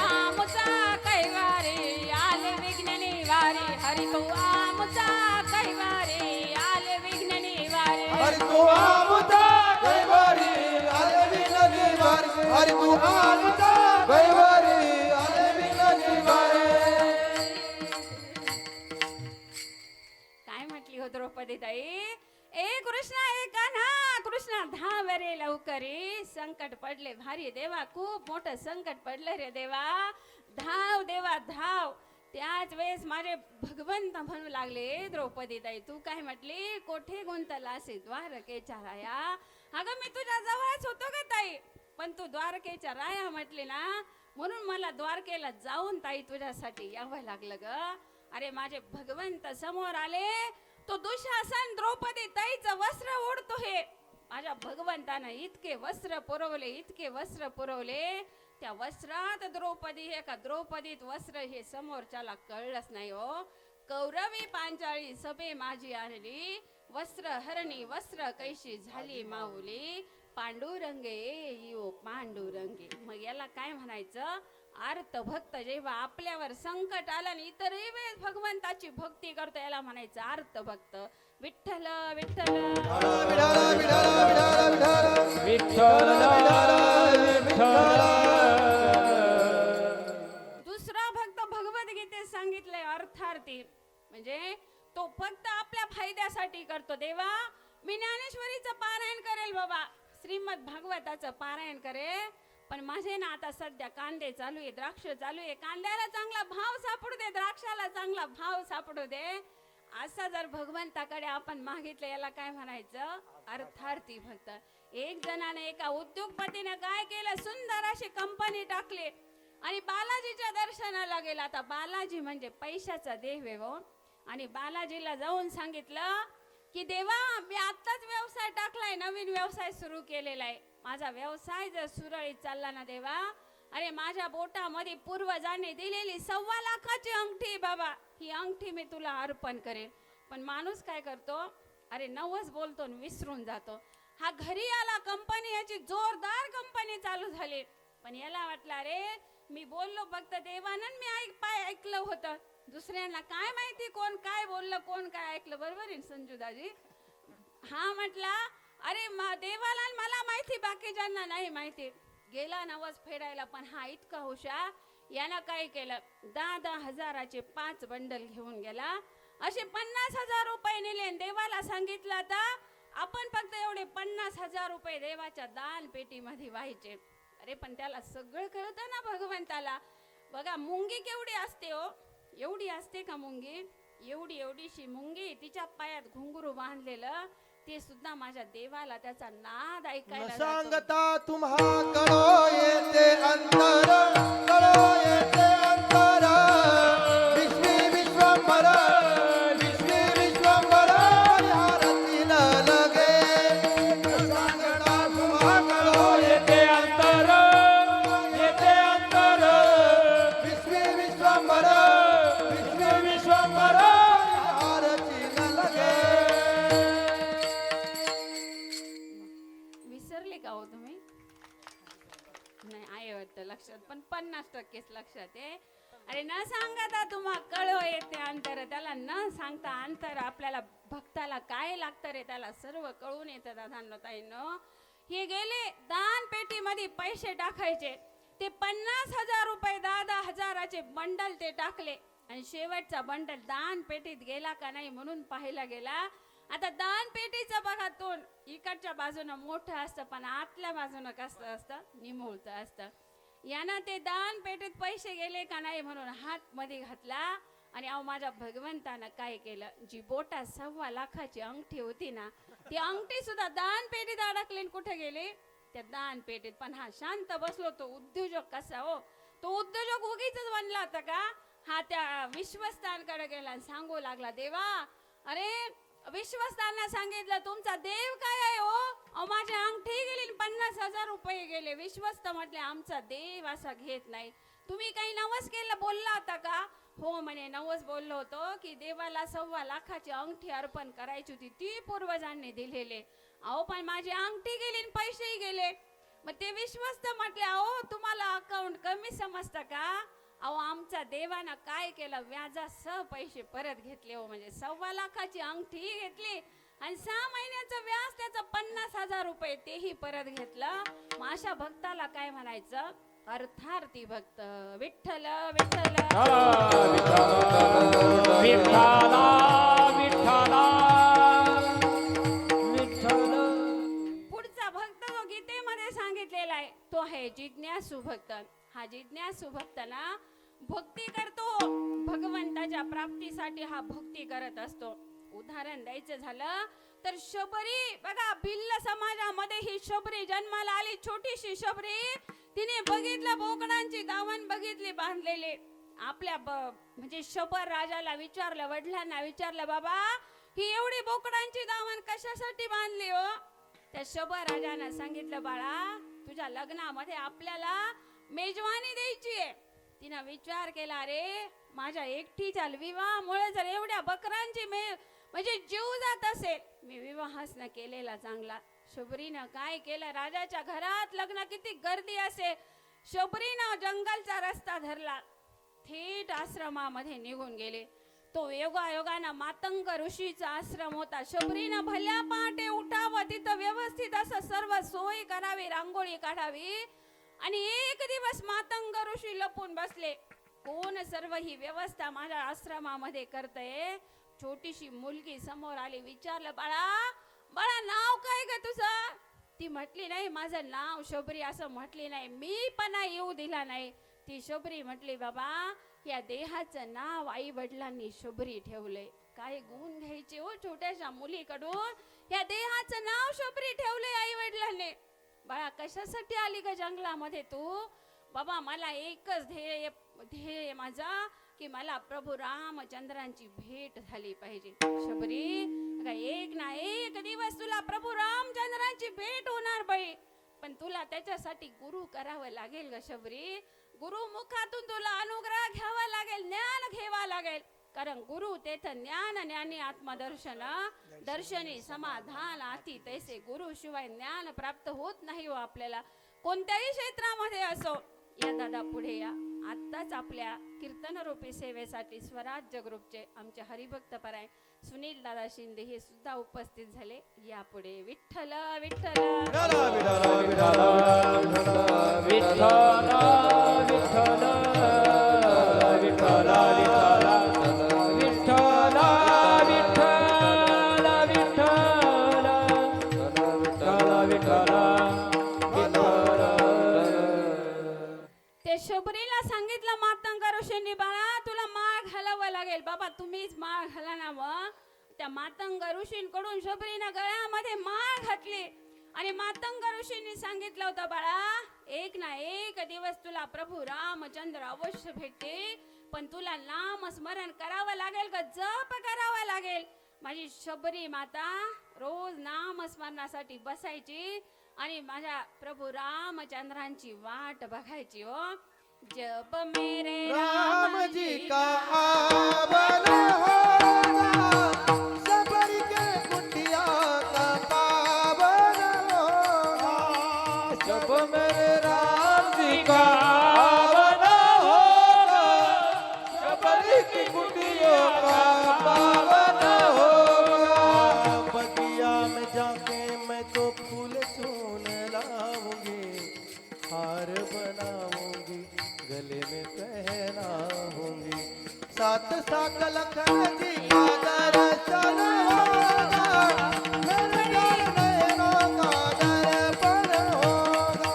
आमचा कैवारी आले विघ्न निवारी. हरी तू आमचा कैवारी आले विघ्न निवारी. हरि तू आमचा कैवारी आले विघ्न निवारी हरि तू आमचा कैवारी आले विघ्न निवारी. काय म्हटली हो द्रौपदी ताई, ए कृष्णा ए कान्हा, कृष्णा धाव रे लवकरी संकट पडले भारी. देवा खूप मोठं संकट पडलं रे देवा, धाव देवा धाव. त्याच वेळेस माझे भगवंत म्हणू लागले, द्रौपदी ताई तू काय म्हटली, कोठे गुंतलासी द्वारकेच्या राया. अगं मी तुझ्या जवळच होतो का ताई, पण तू द्वारकेच्या राया म्हटली ना, म्हणून मला द्वारकेला जाऊन ताई तुझ्यासाठी यावं लागलं ग. अरे माझे भगवंत समोर आले, तो दुःशासन द्रौपदी ताईचं वस्त्र ओढतो. हे माझ्या भगवंतानं इतके वस्त्र पुरवले, इतके वस्त्र पुरवले. त्या वस्त्रात द्रौपदी हे का द्रौपदीत वस्त्र हे समोरच्याला कळलंच नाही हो. कौरवी पांचाळी सभे माझी आणली, वस्त्र हरणी वस्त्र कैशी झाली माऊली. पांडुरंगे येऊ पांडुरंगे. मग याला काय म्हणायचं, आर्त भक्त जेव्हा आपल्यावर संकट आलं आणि इतरही वेळेस भगवंताची भक्ती करतो, याला म्हणायचं आर्त भक्त. विठ्ठल विठ्ठल विठ्ठल विठ्ठल. दुसरा भक्त भगवद्गीतेत सांगितलंय अर्थार्थी, म्हणजे तो फक्त आपल्या फायद्यासाठी करतो. देवा मी ज्ञानेश्वरीचं पारायण करेल बाबा, श्रीमद भागवताचं पारायण करेल, पण माझे ना आता सध्या कांदे चालू आहे, द्राक्ष चालू आहे. कांद्याला चांगला भाव सापडू दे, द्राक्षाला चांगला भाव सापडू दे. असं जर भगवंताकडे आपण मागितलं, याला काय म्हणायचं? अर्थार्थी भक्त. एक जणाने, एका उद्योगपतीने काय केलं, सुंदर अशी कंपनी टाकली आणि बालाजीच्या दर्शनाला गेला. आता बालाजी म्हणजे पैशाचा देव आहे हो. आणि बालाजीला जाऊन सांगितलं की देवा, मी आत्ताच व्यवसाय टाकलाय, नवीन व्यवसाय सुरू केलेला आहे. माझा व्यवसाय जर सुरळीत चालला ना देवा, अरे माझ्या बोटामध्ये पूर्वजांनी दिलेली 1.25 लाखाची अंगठी बाबा, ही अंगठी मी तुला अर्पण करेन. पण माणूस काय करतो, अरे नवस बोलतो आणि विसरून जातो. हा घरी आला, कंपनी, याची जोरदार कंपनी चालू झाली. पण याला वाटलं, अरे मी बोललो फक्त देवानं मी ऐकलं होतं, दुसऱ्यांना काय माहिती कोण काय बोललं, कोण काय ऐकलं. बरोबर आहे संजू दाजी? हा म्हटला, अरे देवाला मला माहिती, बाकीच्यांना नाही माहिती. गेला नवस फेडायला. पण हा इतका हुशार, यानं काय केलं, 10 हजाराचे 5 बंडल घेऊन गेला. असे 50,000 रुपये नेले. देवाला सांगितलं, आता आपण फक्त एवढे 50,000 रुपये देवाच्या दान पेटीमध्ये व्हायचे. अरे पण त्याला सगळं कळतं ना भगवंताला. बघा मुंगी केवढी असते हो, एवढी असते का मुंगी? एवढीशी मुंगी, तिच्या पायात घुंगरू बांधलेलं, ते सुद्धा माझ्या देवाला त्याचा नाद ऐकायला जातो. सांगता तुम्हा कळो येते अंतर, कळो येते अंतर. विश्वी विश्वंभर, विश्वी विश्वंभर, आरती न लगे. सांगता तुम्हा कळो येते अंतर, येते अंतर. विश्वी विश्वंभर, विश्वी विश्वंभर, आरती न लगे. विसरले का हो तुम्ही? नाही आहे वाटतं लक्षात, पण 50% लक्षात आहे. अरे न सांगता तुम्हा कळो येते अंतर. त्याला न सांगता अंतर, आपल्याला भक्ताला काय लागतं रे, त्याला सर्व कळून येतं. दादांनो ताईंनो, हे गेले दान पेटीमध्ये पैसे टाकायचे. ते 50,000 रुपये 10 हजाराचे बंडल ते टाकले. आणि शेवटचा बंडल दान पेटीत गेला का नाही म्हणून पाहायला गेला. आता दान पेटीचं बघा तोंड इकडच्या बाजूनं मोठं असतं, पण आतल्या बाजूनं कसं असतं, निमुळतं असतं. यानं ते दान पेटीत पैसे गेले का नाही म्हणून हात मध्ये घातला. आणि अहो माझ्या भगवंतानं काय केलं, जी बोटात 1.25 लाखाची अंगठी होती ना, ती अंगठी सुद्धा दान पेटीत अडकली. कुठे गेली? त्या दान पेटीत. पण हा शांत बसलो. तो उद्योजक कसा हो, तो उद्योजक उगीच बनला होता का? हा त्या विश्वस्तांकडे गेला आणि सांगू लागला, देवा, अरे विश्वस्तांना सांगितलं तुमचा देव काय आहे हो, अहो माझी अंगठी गेली, 50,000 रुपये गेले. विश्वस्त म्हटले, आमचा देव असा घेत नाही. तुम्ही काही नवस केलं, बोलला होता का? हो म्हणे, नवस बोललो होतो की देवाला 1.25 लाखाची अंगठी अर्पण करायची होती, ती पूर्वजांनी दिलेले. अहो पण माझी अंगठी गेली, पैसेही गेले. मग ते विश्वस्त म्हटले, अहो तुम्हाला अकाउंट कमी समजतं का? अहो आमच्या देवानं काय केलं, व्याजासह पैसे परत घेतले हो. म्हणजे 1.25 लाखाची अंगठी घेतली आणि 6 महिन्याचं व्याज त्याचं 50,000 रुपये तेही परत घेतलं. मग अशा भक्ताला काय म्हणायचं? अर्थार्थी भक्त. विठ्ठल विठ्ठल विठ्ठला विठ्ठला विठ्ठल. पुढचा भक्त जो गीतेमध्ये सांगितलेला आहे तो आहे जिज्ञासू भक्त. हा जिज्ञासू भक्त ना भक्ती करतो, भगवंताच्या प्राप्तीसाठी हा भक्ती करत असतो. उदाहरण द्यायचं झालं तर शबरी, बघा भिल्ल समाजामध्ये ही शबरी जन्माला आली, छोटीशी शबरी. तिने बघितलं बोकडांची दावण बघितली बांधलेले. आपल्या म्हणजे शबर राजाला विचारलं, वडिलांना विचारलं, बाबा ही एवढी बोकडांची दावण कशासाठी बांधली हो? त्या शबर राजानं सांगितलं, बाळा तुझ्या लग्नामध्ये आपल्याला मेजवानी द्यायची आहे. तिनं विचार केला, रे माझ्या एकटीच्या विवाहामुळे जर एवढ्या बकरांची म्हणजे जीव जात असेल, मी विवाहच न केलेला चांगला. शबरीनं काय केलं, राजाच्या घरात लग्न, किती गर्दी असे. शबरीनं जंगलचा रस्ता धरला, थेट आश्रमामध्ये निघून गेले. तो योगायोगानं मातंग ऋषीचा आश्रम होता. शबरीनं भल्या पहाटे उठावं, तिथं व्यवस्थित असं सर्व सोय करावी, रांगोळी काढावी. आणि एक दिवस मातंग ऋषी लपून बसले. कोण सर्व ही व्यवस्था माझ्या आश्रमामध्ये करतय? छोटीशी मुलगी समोर आली. विचारलं, बाळा बाळा नाव काय ग तुझं? ती म्हटली नाही माझं नाव शबरी असं म्हटली नाही, मी पणा येऊ दिला नाही. ती शबरी म्हटली बाबा या देहाचं नाव आई वडिलांनी शबरी ठेवलंय. काय गुण घ्यायचे हो छोट्याशा मुलीकडून, या देहाचं नाव शबरी ठेवलंय आई वडिलांनी. बाळा कशासाठी आली का जंगलामध्ये तू? बाबा मला एकच ध्येय माझा की मला प्रभू रामचंद्रांची भेट झाली पाहिजे. शबरी एक ना एक दिवस तुला प्रभू रामचंद्रांची भेट होणार बाई, पण तुला त्याच्यासाठी गुरु करावं लागेल ग शबरी. गुरु मुखातून तुला अनुग्रह घ्यावा लागेल, ज्ञान घ्यावा लागेल. कारण गुरु तेथं ज्ञान ज्ञानी आत्मदर्शन दर्शनी समाधान अति तैसे. गुरु शिवाय ज्ञान प्राप्त होत नाही हो आपल्याला, कोणत्याही क्षेत्रामध्ये असो. या दादा पुढे या. आत्ताच आपल्या कीर्तन रूपी सेवेसाठी स्वराज्य ग्रुपचे आमचे हरिभक्त परायण सुनील दादा शिंदे हे सुद्धा उपस्थित झाले. या पुढे. विठ्ठल विठ्ठल विठाला विठाला विठाला विठ्ठल विठ्ठल विठ्ठल विठ्ठल विठ्ठल विठ्ठल विठ्ठल ते शबरीला सांगितलं मातंग ऋषींनी बाळा तुला माळ घालावं लागेल. बाबा तुम्हीच माळ घाला ना. मग त्या मातंग ऋषींकडून शबरीनं गळ्यामध्ये माळ घातली आणि मातंग ऋषींनी सांगितलं होतं बाळा एक ना एक दिवस तुला प्रभू रामचंद्र अवश्य भेटते, पण तुला नाम स्मरण करावं लागेल ग, जप करावा लागेल. माझी शबरी माता रोज नाम स्मरणासाठी बसायची आणि माझ्या प्रभू रामचंद्रांची वाट बघायची. हो जब मेरे राम जी का आवन होगा, शबरी के कुटिया का पावन होगा. जब मेरे राम जी का आवन होगा, शबरी की कुटिया का पावन होगा. बगिया में जाके मैं तो फूल चून लाऊंगी, हार बनाऊंगी, गले में पहनाऊंगी. सात सात लखन जी का दर्शन होगा, मेरे नयनों का दर्पण होगा.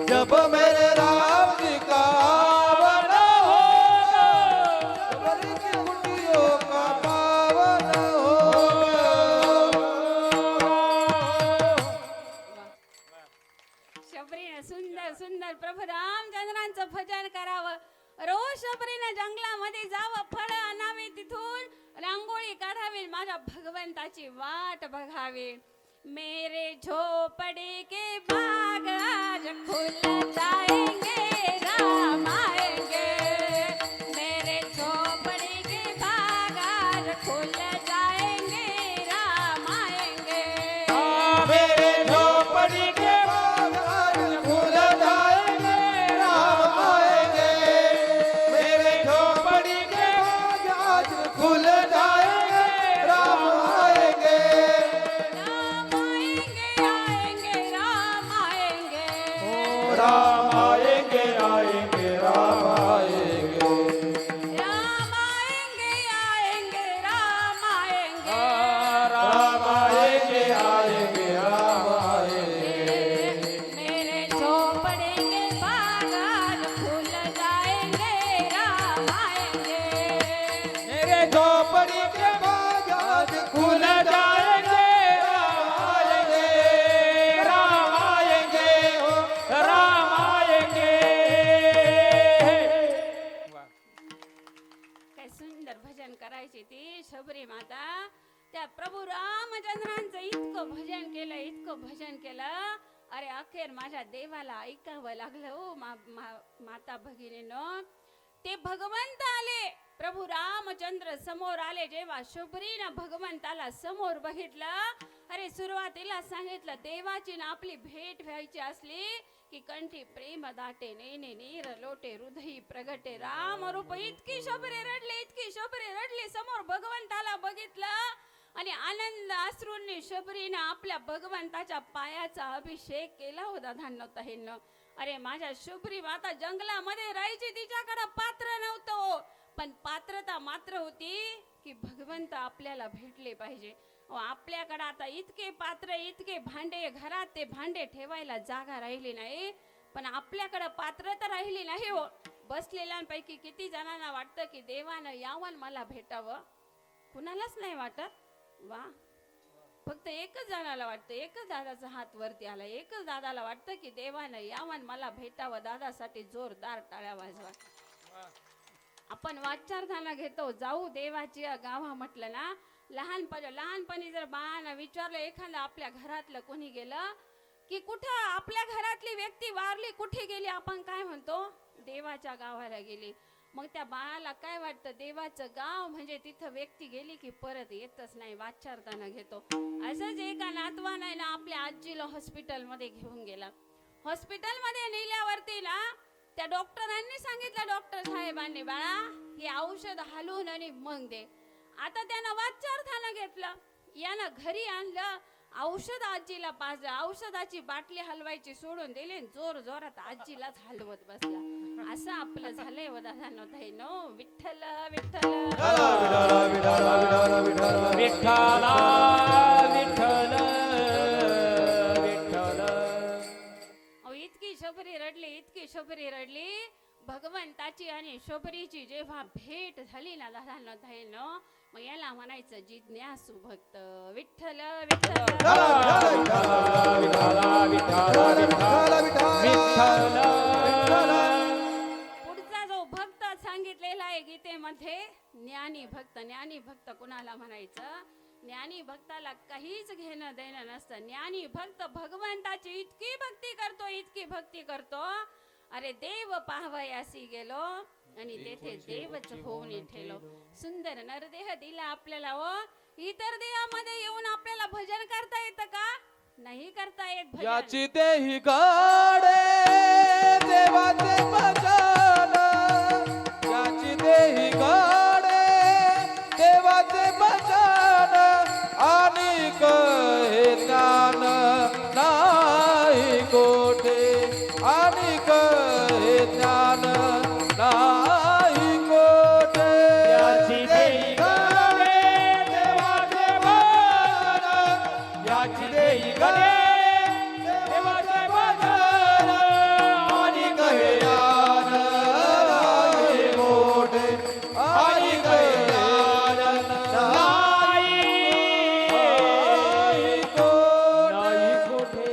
जब मेरे राम जी का आवन होगा, शबरी की कुटियों का पावन होगा. शबरीनं सुंदर सुंदर प्रभू रामचंद्रांचं भजन करावं. रोज शबरीनं जंगलामध्ये जावं, फळ आणावे, तिथून रांगोळी काढावी, माझ्या भगवंताची वाट बघावी. मेरे झोपड़ी के बाग आज खुल जाएंगे, राम आएंगे. मेरे झोपड़ी के बाग आज खुल जाएंगे, राम आएंगे. मेरे झोपड़ी के बाग आज खुल जाएंगे, राम आएंगे. मेरे झोपड़ी के बाग आज खुल जाएंगे, राम आएंगे. राम आएंगे आएंगे राम आएंगे. राम आएंगे आएंगे राम आएंगे. राम आएंगे आएंगे राम आएंगे. राम आएंगे आएंगे राम आएंगे. मेरे झोपड़ी के बाग आज खुल जाएंगे, राम आएंगे. मेरे झोपड़ी के बाग आज खुल जाएंगे, राम आएंगे. राम आएंगे हो राम आएंगे. काय सुंदर भजन करायची ती शबरी माता. त्या प्रभू रामचंद्रांचं इतकं भजन केलं, इतकं भजन केलं. अरे अखेर माझ्या देवाला ऐकावं लागलं हो माता भगिनीनं. ते भगवंत आले, प्रभू रामचंद्र समोर आले. जेव्हा शबरीनं भगवंताला समोर बघितलं, अरे सुरुवातीला सांगितलं देवाची ना आपली भेट व्हायची असली की कंठी प्रेम दाटे, नेने नीर लोटे, हृदयी प्रगटे राम रूप. इतकी शबरी रडली, इतकी शबरी रडली. समोर भगवंताला बघितलं आणि आनंद अश्रूंनी शबरीनं आपल्या भगवंताच्या पायाचा अभिषेक केला होता. धान्यताईंनं अरे माझ्या शबरी माता जंगलामध्ये राहायची, तिच्याकडे पात्र नव्हतं, पण पात्रता मात्र होती की भगवंत आपल्याला भेटले पाहिजे. आपल्याकडे आता इतके पात्र इतके भांडे घरात ते भांडे ठेवायला जागा राहिली नाही पण आपल्याकडे पात्र तर राहिली नाही हो बसलेल्यांपैकी किती जणांना वाटतं की देवानं यावं मला भेटावं कुणालाच नाही वाटत वा फक्त एकच जणाला वाटतं एकच दादाचा हात वरती आला एकच दादाला वाटतं की देवानं यावं मला भेटावं दादासाठी जोरदार टाळ्या वाजवा आपण वाचार्थाना घेतो जाऊ देवाची गावा म्हटलं ना लहानपणी जर बाळांना विचारलं एखादं आपल्या घरातलं कोणी गेलं की कुठं आपल्या घरातली व्यक्ती वारली कुठे गेली आपण काय म्हणतो देवाच्या गावाला गेली मग त्या बाळाला काय वाटतं देवाचं गाव म्हणजे तिथं व्यक्ती गेली की परत येतच नाही वाचार्थाना घेतो असंच एका नातवानं ना आपल्या आजीला हॉस्पिटलमध्ये घेऊन गेला हॉस्पिटलमध्ये नेल्यावरती ना त्या डॉक्टरांनी सांगितलं डॉक्टर साहेबांनी बाळा हे औषध हलवून आणि मग दे आता त्यानं वाचार्थानं घेतलं यानं घरी आणलं औषध आजीला पाजलं औषधाची बाटली हलवायची सोडून दिली जोर जोरात आजीलाच हलवत बसला असं आपलं झालंय वदाधानो नो विठ्ठल विठ्ठल विठ्ठला विठ्ठल विठ्ठल इतकी शबरी रडली भगवंताची आणि शबरीची जेव्हा भेट झाली ना दादानो मग याला म्हणायचं जिज्ञासू भक्त विठ्ठल विठ्ठल पुढचा जो भक्त सांगितलेला आहे गीतेमध्ये ज्ञानी भक्त कुणाला म्हणायचं ज्ञानी भक्ताला काहीच घेणं देणं नसतं ज्ञानी भक्त भगवंताची इतकी भक्ती करतो अरे देव पाहावयासी गेलो आणि तेथे देवच होऊन ठेलो सुंदर नरदेह दिला आपल्याला हो इतर देहामध्ये येऊन आपल्याला भजन करता येतं का नाही करता येत भजन याची देही गाडे देवाचे भजन याची देही गाडे देवाचे भजन आणि हे ज्ञान नाही कोठे आणि हे ज्ञान नाही कोठे याची देही गाडे देवाचे भजन याची देही गाडे देवाचे भजन आणि हे ज्ञान नाही कोठे आणि हे ज्ञान नाही कोठे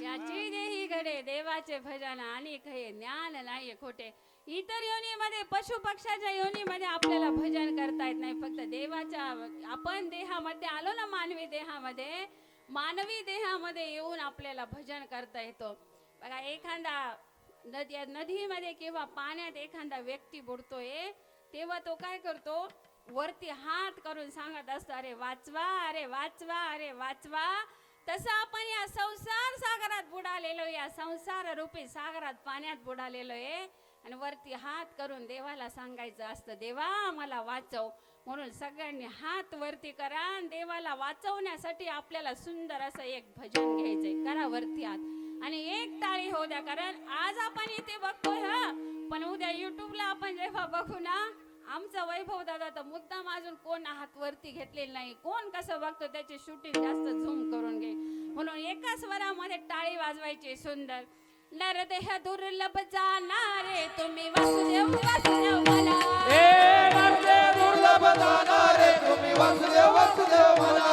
याची देही घडे देवाचे भजन आणि हे ज्ञान नाही खोटे इतर योनीमध्ये पशु पक्षाच्या योनीमध्ये आपल्याला भजन करता येत नाही फक्त देवाच्या आपण देहामध्ये आलो ना मानवी देहामध्ये येऊन आपल्याला भजन करता येतो बघा एखादा नदीमध्ये किंवा पाण्यात एखादा व्यक्ती बुडतोय तेव्हा तो काय करतो वरती हात करून सांगत असतो अरे वाचवा अरे वाचवा अरे वाचवा तसं आपण या संसार सागरात बुडालेलो या संसार रूपी सागरात पाण्यात बुडालेलो आहे आणि वरती हात करून देवाला सांगायचं असतं देवा मला वाचव म्हणून सगळ्यांनी हात वरती करा आणि देवाला वाचवण्यासाठी आपल्याला सुंदर असं एक भजन घ्यायचंय करा वरती हात आणि एक टाळी होऊ द्या कारण आज आपण इथे बघतोय पण उद्या युट्यूबला आपण जेव्हा बघू ना आमचा वैभव दादा तर मुद्दाम अजून कोण हात वरती घेतलेला नाही कोण कसं बघतो त्याची शूटिंग जास्त झूम करून घे म्हणून एका स्वरामध्ये टाळी वाजवायची सुंदर नरदेह दुर्लभ जाणारे तुम्ही वासुदेव म्हणा दुर्लभ जाणारे तुम्ही वासुदेव म्हणा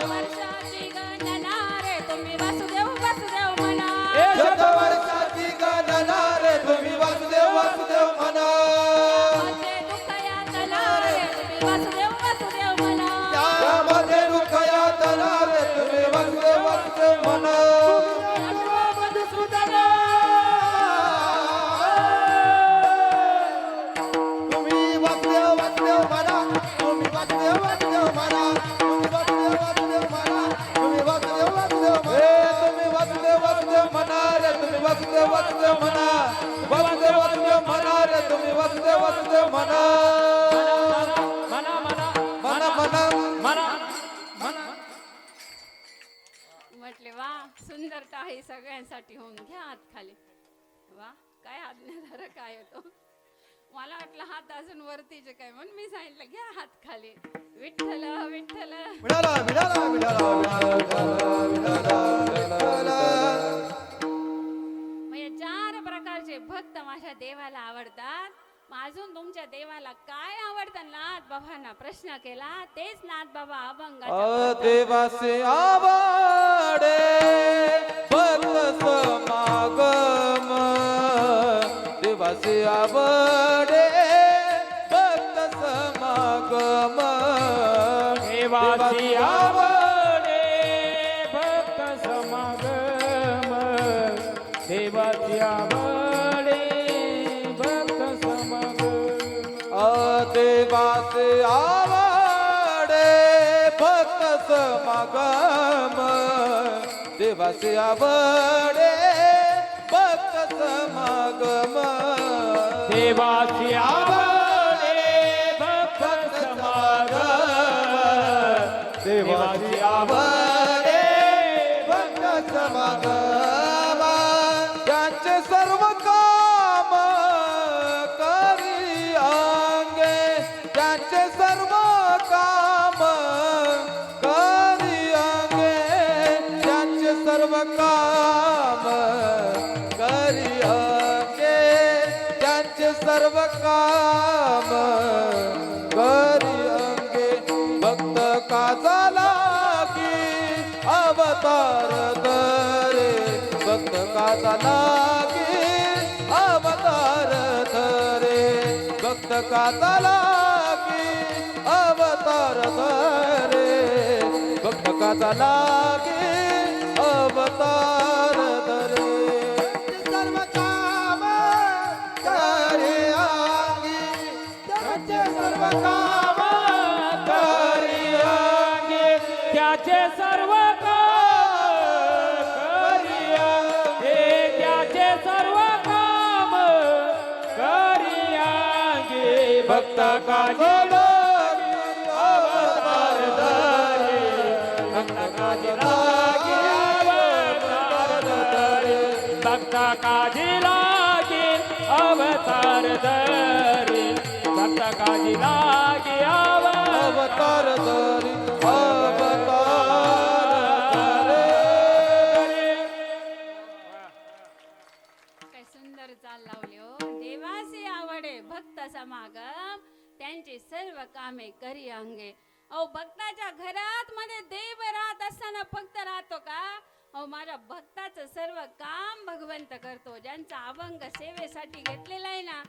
वर्षाची गणना रे तुम्ही वासुदेव म्हणा शतवर्षाची गणना रे तुम्ही वासुदेव म्हणा मध्ये दुःख यातना रे तुम्ही वासुदेव म्हणा त्यामध्ये दुःख यातना रे तुम्ही वासुदेव म्हणा म्हटले वा सुंदर टाळी सगळ्यांसाठी होऊन घ्या हात खाली वा काय आज्ञाधारक काय होतो मला वाटलं हात अजून वरतीचे काय म्हणून मी सांगितलं घ्या हात खाली. विठ्ठल विठ्ठल. विठाला विठाला विठाला विठाला विठाला विठाला. म्हणजे 4 प्रकारचे भक्त माझ्या देवाला आवडतात. मग अजून तुमच्या देवाला काय आवडतं? नाथ बाबांना प्रश्न केला, तेच नाथ बाबा अभंगाच्या देवासे आवडे भक्त समागम. देवासे आवडे भक्त समागम. देवाची आवडे भक्त समागम. देवाची आवडे भक्त समागम. देवासे आवडे भक्त समागम. देवासे आवडे भक्त समागम. देवाची आवडे भक्त समागम. देवाची आवडे भक्त समागम. त्यांचे सर्व काम करी अंगे. त्यांचे सर्व काम करी अंगे. त्यांचे सर्व काम करी अंगे. त्यांचे सर्व काम करी अंगे. भक्त काजा लागी अवतार धरे. भक्त काजा लागी अवतार धरे. भक्त काजा लागी अवतार धरे. भक्त काजा लागी अवतार धरे. सर्व काम करे अंगी. त्यांचे सर्व काम करी अंगे. त्याचे सर्व काम करी अंगे. त्याचे सर्व काम करी अंगे. भक्त काजी अवतार धरे. भक्त काजी लागे अवतार धरे. भक्त काजी लागे अवतार धरे. भक्त काजी लागे अवतार धरी अवतार धरे. काय सुंदर चाल लावली हो. देवासी आवडे भक्त समागम. त्यांची सर्व कामे करी अंगे. अहो भक्ताच्या घरात मध्ये देव राहत असताना भक्त राहतो का? अहो माझ्या भक्ताचं सर्व काम भगवंत करतो. ज्यांचा अभंग सेवेसाठी घेतलेला आहे ना,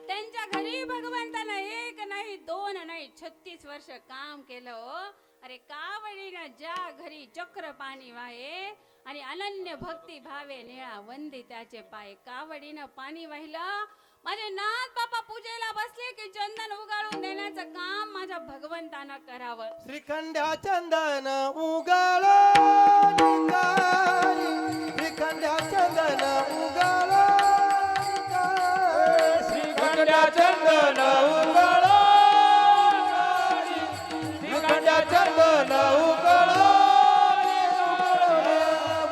त्यांच्या घरी भगवंतानं 1 नाही 2 नाही 36 वर्ष काम केलं हो. अरे कावडीनं ज्या घरी चक्र पाणी वाहे आणि अनन्य भक्ती भावे निळा वंदी त्याचे पाय. कावडीनं पाणी वाहिलं माझे नाथ बापा पूजेला बसले की चंदन उगाळून देण्याचं काम माझ्या भगवंतानं करावं. श्रीखंड्या चंदन उगाळ निघाली. श्रीखंड्या चंदन उगाळ निघाली. श्रीखंड्या चंदन उगाळ श्रीखंड्या चंदन उगाळ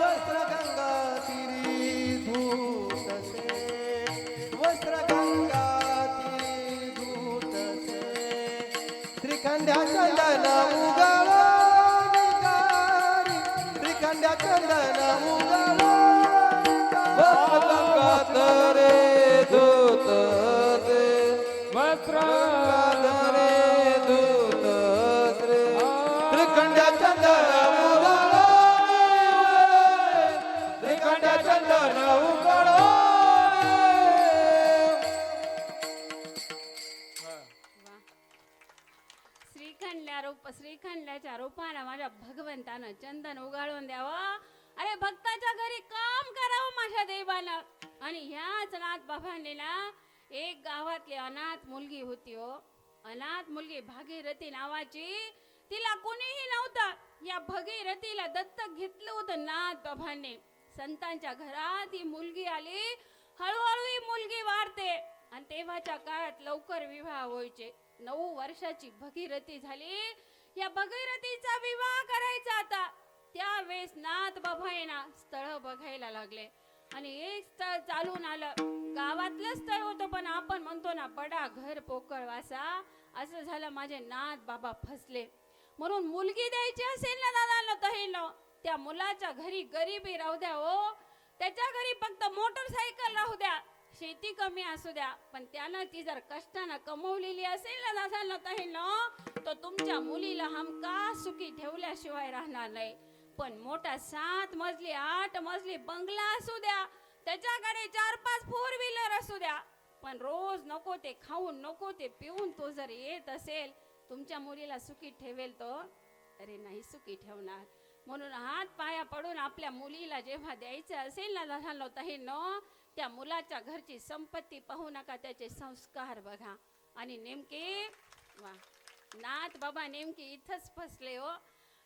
वस्त्र गंगा तिरी धूतसे. वस्त्र गंगा तिरी धूतसे. श्रीखंड्या चंदन उगाळ निघाली. श्रीखंड्या चंदन उगाळ वस्त्र गंगा तरे धूतसे. वस्त्र धरे धूतसे. श्रीखंड्या चंदन उगाळ. श्रीखंड्या चंदन उगाळ. श्रीखंडाच्या रूपानं माझ्या भगवंतानं चंदन उगाळून द्यावं. अरे भक्ताच्या घरी काम करावं माझ्या देवानं. आणि ह्याच नाथ बाबांनी ना एक गावातली अनाथ मुलगी होती हो. अनाथ मुलगी भागीरथी नावाची. तिला कोणीही नव्हतं. या भागीरथीला दत्तक घेतलं होतं नाथ बाबांनी. संतांच्या घरात ही मुलगी आली. हळूहळू ही मुलगी वाढते आणि तेव्हाच्या काळात लवकर विवाह व्हायचे. 9 वर्षाची भगीरथी झाली. या भगीरथीचा विवाह करायचा आता. त्यावेळेस नाथ बाबा ना स्थळ बघायला लागले आणि एक स्थळ चालून आलं. गावातलं स्थळ होतं, पण आपण म्हणतो ना बडा घर पोकळ वासा, असं झालं. माझे नाथ बाबा फसले. म्हणून मुलगी द्यायची असेल ना दादा तहीनो, त्या मुलाच्या घरी गरिबी राहू द्या हो, त्याच्या घरी फक्त मोटरसायकल राहू द्या, शेती कमी असू द्या, पण त्यानं ती जर कष्टानं कमवलेली असेल ना दादा तहीनो, तो तुमच्या मुलीला हमखास सुखी ठेवल्याशिवाय राहणार नाही. पण मोठा 7 मजली 8 मजली बंगला असू द्या, त्याच्याकडे 4-5 4 व्हीलर असू द्या, पण रोज नको ते खाऊन नको ते पिऊन तो जर येत असेल, तुमच्या मुलीला सुखी ठेवेल तो? अरे नाही सुखी ठेवणार. म्हणून हात पाया पडून आपल्या मुलीला जेव्हा द्यायचं असेल ना लहान तहीनो, त्या मुलाच्या घरची संपत्ती पाहू नका, त्याचे संस्कार बघा. आणि नेमके वा नाथ बाबा नेमकी इथंच फसले हो.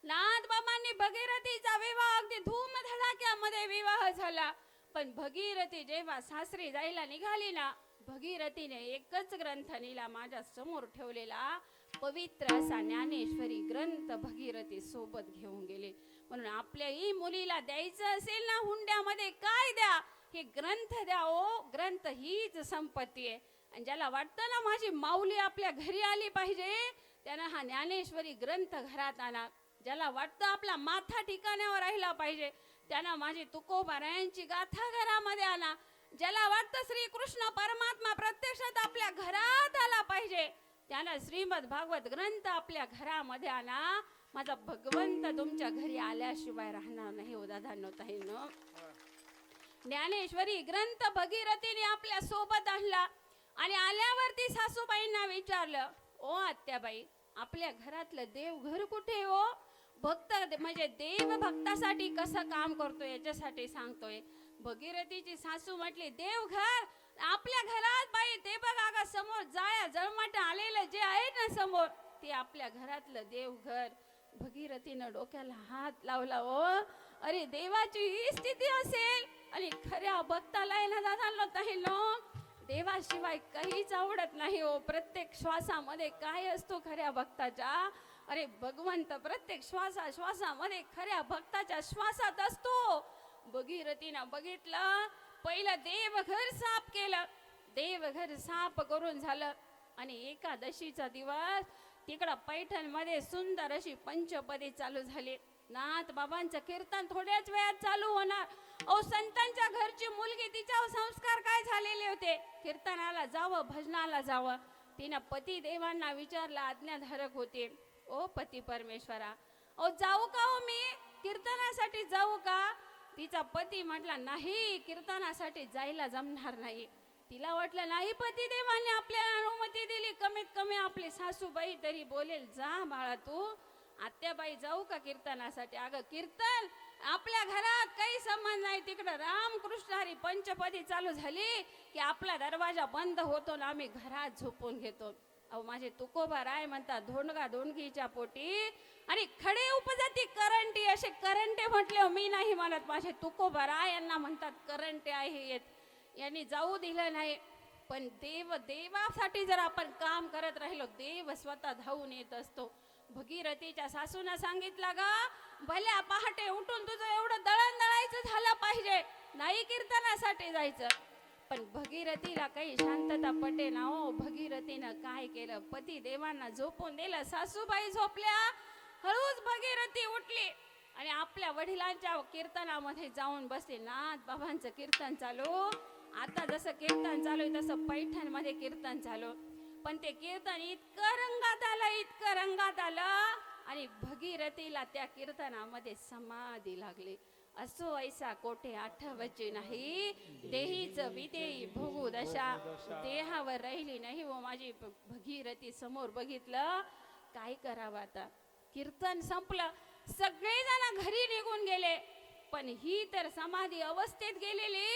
नाथ बाबांनी भगीरथीचा विवाह अगदी धूमधडाक्यामध्ये विवाह झाला. पण भगीरथी जेव्हा सासरी जायला निघाली ना, भगीरथीने एकच ग्रंथ नेला, माझ्या समोर ठेवलेला पवित्र असा ज्ञानेश्वरी ग्रंथ भगीरथी सोबत घेऊन गेले. म्हणून आपल्याही मुलीला द्यायचं असेल ना हुंड्यामध्ये काय द्या, हे ग्रंथ द्या ओ. ग्रंथ हीच संपत्ती आहे. आणि ज्याला वाटतं ना माझी माऊली आपल्या घरी आली पाहिजे, त्यानं हा ज्ञानेश्वरी ग्रंथ घरात आणा. ज्याला वाटतं आपला माथा ठिकाणावर राहिला पाहिजे, त्यानं माझी तुकोबारायांची गाथा घरामध्ये आणा. ज्याला वाटतं श्रीकृष्ण परमात्मा प्रत्यक्षात आपल्या घरात आला पाहिजे, त्यानं श्रीमद भागवत ग्रंथ आपल्या घरामध्ये आणा. माझा भगवंत तुमच्या घरी आल्याशिवाय राहणार नाही हो दादांनो ताईंनो. ज्ञानेश्वरी ग्रंथ भगीरथीने आपल्या सोबत आणला. आणि आल्यावरती सासूबाईंना विचारलं, ओ आत्याबाई, आपल्या घरातलं देवघर कुठे हो? भक्त म्हणजे देव भक्तासाठी कसं काम करतोय याच्यासाठी सांगतोय. भगीरथीची सासू म्हटली, देवघर आपल्या घरात बाई, ते बघा का समोर जाया जळमाट आलेलं जे आहे ना समोर, ते आपल्या घरातलं देवघर. भगीरथीनं डोक्याला हात लावला हो. अरे देवाची ही स्थिती असेल, आणि खऱ्या भक्ताला आहे ना दादा ताईंनो, देवाशिवाय काहीच आवडत नाही हो. प्रत्येक श्वासामध्ये काय असतो खऱ्या भक्ताच्या? अरे भगवंत प्रत्येक श्वासामध्ये खऱ्या भक्ताच्या श्वासात असतो. भगीरथीनं बघितलं, पहिलं देवघर साफ केलं. देवघर साफ करून झालं, आणि एकादशीचा दिवस तिकडं पैठण मध्ये सुंदर अशी पंचपदी चालू झाली. नाथ बाबांचं कीर्तन थोड्याच वेळात चालू होणार. ओ संतांच्या घरची मुलगी, तिच्यावर संस्कार काय झालेले होते? कीर्तनाला जावं, भजनाला जावं. तिनं पती देवांना विचारलं, आज्ञाधारक होते, ओ पती परमेश्वरा, ओ जाऊ का हो मी कीर्तनासाठी जाऊ का? तिचा पती म्हटला, नाही, कीर्तनासाठी जायला जमणार नाही. तिला वाटलं नाही पती देवांनी आपल्याला अनुमती दिली, कमीत कमी आपली सासूबाई तरी बोलेल, जा बाळा तू. आत्याबाई जाऊ का कीर्तनासाठी? अगं कीर्तन आपल्या घरात काही संबंध नाही, तिकडं रामकृष्ण हरी पंचपदी चालू झाली की आपला दरवाजा बंद होतो ना, आम्ही घरात झोपून घेतो. अहो माझे तुकोबा राय म्हणतात, धोंडगा धोंडगीच्या पोटी आणि खडे उपजाती करंटी, असे करंटे म्हटले मी नाही म्हणत, माझे तुकोबा राय यांना म्हणतात करंटे आहे. यांनी जाऊ दिलं नाही. पण देवासाठी जर आपण काम करत राहिलो, देव स्वतः धावून येत असतो. भगीरथीच्या सासूनं सांगितलं, गा भल्या पहाटे उठून तुझं एवढं दळण दळायचं झालं पाहिजे, नाही कीर्तनासाठी जायचं. पण भगीरथीला काही शांतता पटे ना हो. भगीरथीनं काय केलं, पती देवांना झोपून दिलं. सासूबाई झोपल्या, हळूच भगीरथी उठली आणि आपल्या वडिलांच्या कीर्तनामध्ये जाऊन बसले. नाथ बाबांचं कीर्तन चालू. आता जसं कीर्तन चालू आहे तसं पैठण मध्ये कीर्तन चालू. पण ते कीर्तन इतकं रंगात आलं आणि भगीरथीला त्या कीर्तनामध्ये समाधी लागली. असो ऐसा कोठे आठवचे नाही, देहीच विदेही भोगू दशा. देहावर राहिली नाही व माझी भगीरथी. समोर बघितलं, काय करावं आता? कीर्तन संपलं, सगळेजण घरी निघून गेले, पण ही तर समाधी अवस्थेत गेलेली.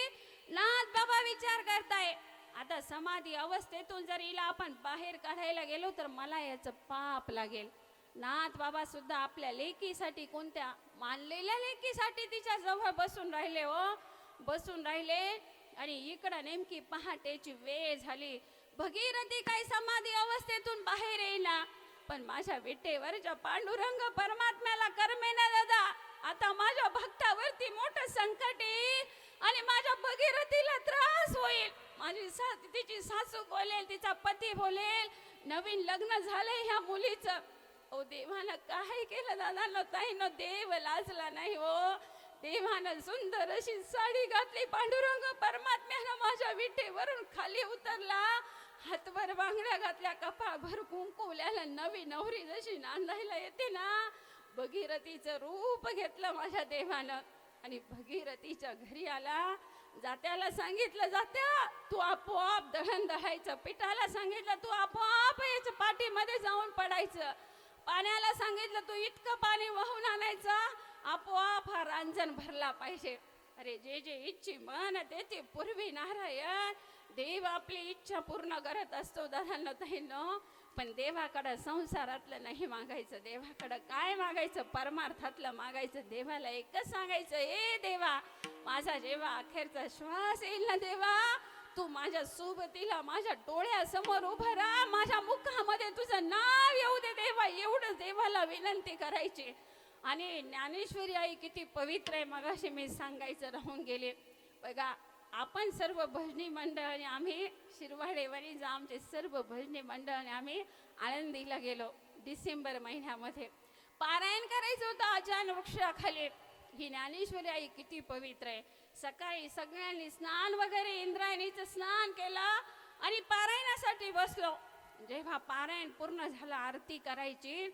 नाथ बाबा विचार करताय, आता समाधी अवस्थेतून जर हिला आपण बाहेर काढायला गेलो तर मला याचं पाप लागेल. नाथ बाबा सुद्धा आपल्या लेकीसाठी, कोणत्या मानलेल्या लेकीसाठी तिच्या जवळ बसून राहिले हो, बसून राहिले. आणि इकडं नेमकी पहाटेची वेळ झाली. भगीरथी काही समाधी अवस्थेतून बाहेर येईना, पण माझ्या विटेवरच्या पांडुरंग परमात्म्याला करमेना दादा, आता माझ्या भक्तावरती मोठं संकट येईल आणि माझ्या भगीरथीला त्रास होईल. तिची सासू बोलेल, तिचा पती बोलेल, नवीन लग्न झालंय ह्या मुलीचं. ओ देवानं काय केलं दादा ताईनं, देव लाजला नाही हो. देवानं सुंदर अशी साडी घातली, पांडुरंग परमात्म्यानं माझ्या विठेवरून खाली उतरला, हातभर बांगड्या घातल्या, कपाळभर कुंकुल्याला, नवी नवरी जशी नांदायला येते ना, भगीरथीचं रूप घेतलं माझ्या देवानं. आणि भगीरथीच्या घरी आला. जात्याला सांगितलं, जात्या तू आपोआप दळण दळायचं. पिठाला सांगितलं, तू आपोआप याच्या पाठीमध्ये जाऊन पडायचं. पाण्याला सांगितलं, तू इतकं पाणी वाहून आणायचं, आपोआप हा रांजण भरला पाहिजे. अरे जे जे इच्छी मन त्याची पूर्वी नारायण. देव आपली इच्छा पूर्ण करत असतो दादांनो ताईंनो. पण देवाकडं संसारातलं नाही मागायचं, देवाकडं काय मागायचं, परमार्थातलं मागायचं. देवाला एकच सांगायचं, ए देवा, माझा जेव्हा अखेरचा श्वास येईल ना देवा, तू माझ्या सोबतीला माझ्या डोळ्यासमोर उभं राहा, माझ्या मुखामध्ये तुझं नाव येऊ दे देवा. एवढं देवाला विनंती करायची. आणि ज्ञानेश्वरी आई किती पवित्र आहे, मगाशी मी सांगायचं राहून गेले. बघा, आपण सर्व भजनी मंडळ आणि आम्ही शिरवाडेवाडीचा आमचे सर्व भजनी मंडळ आणि आम्ही आळंदीला गेलो डिसेंबर महिन्यामध्ये. पारायण करायचं होतं अजान वृक्षाखाली. ही ज्ञानेश्वरी आई किती पवित्र आहे. सकाळी सगळ्यांनी स्नान वगैरे, इंद्रायणीचं स्नान केलं आणि पारायणासाठी बसलो. जेव्हा पारायण पूर्ण झालं, आरती करायची,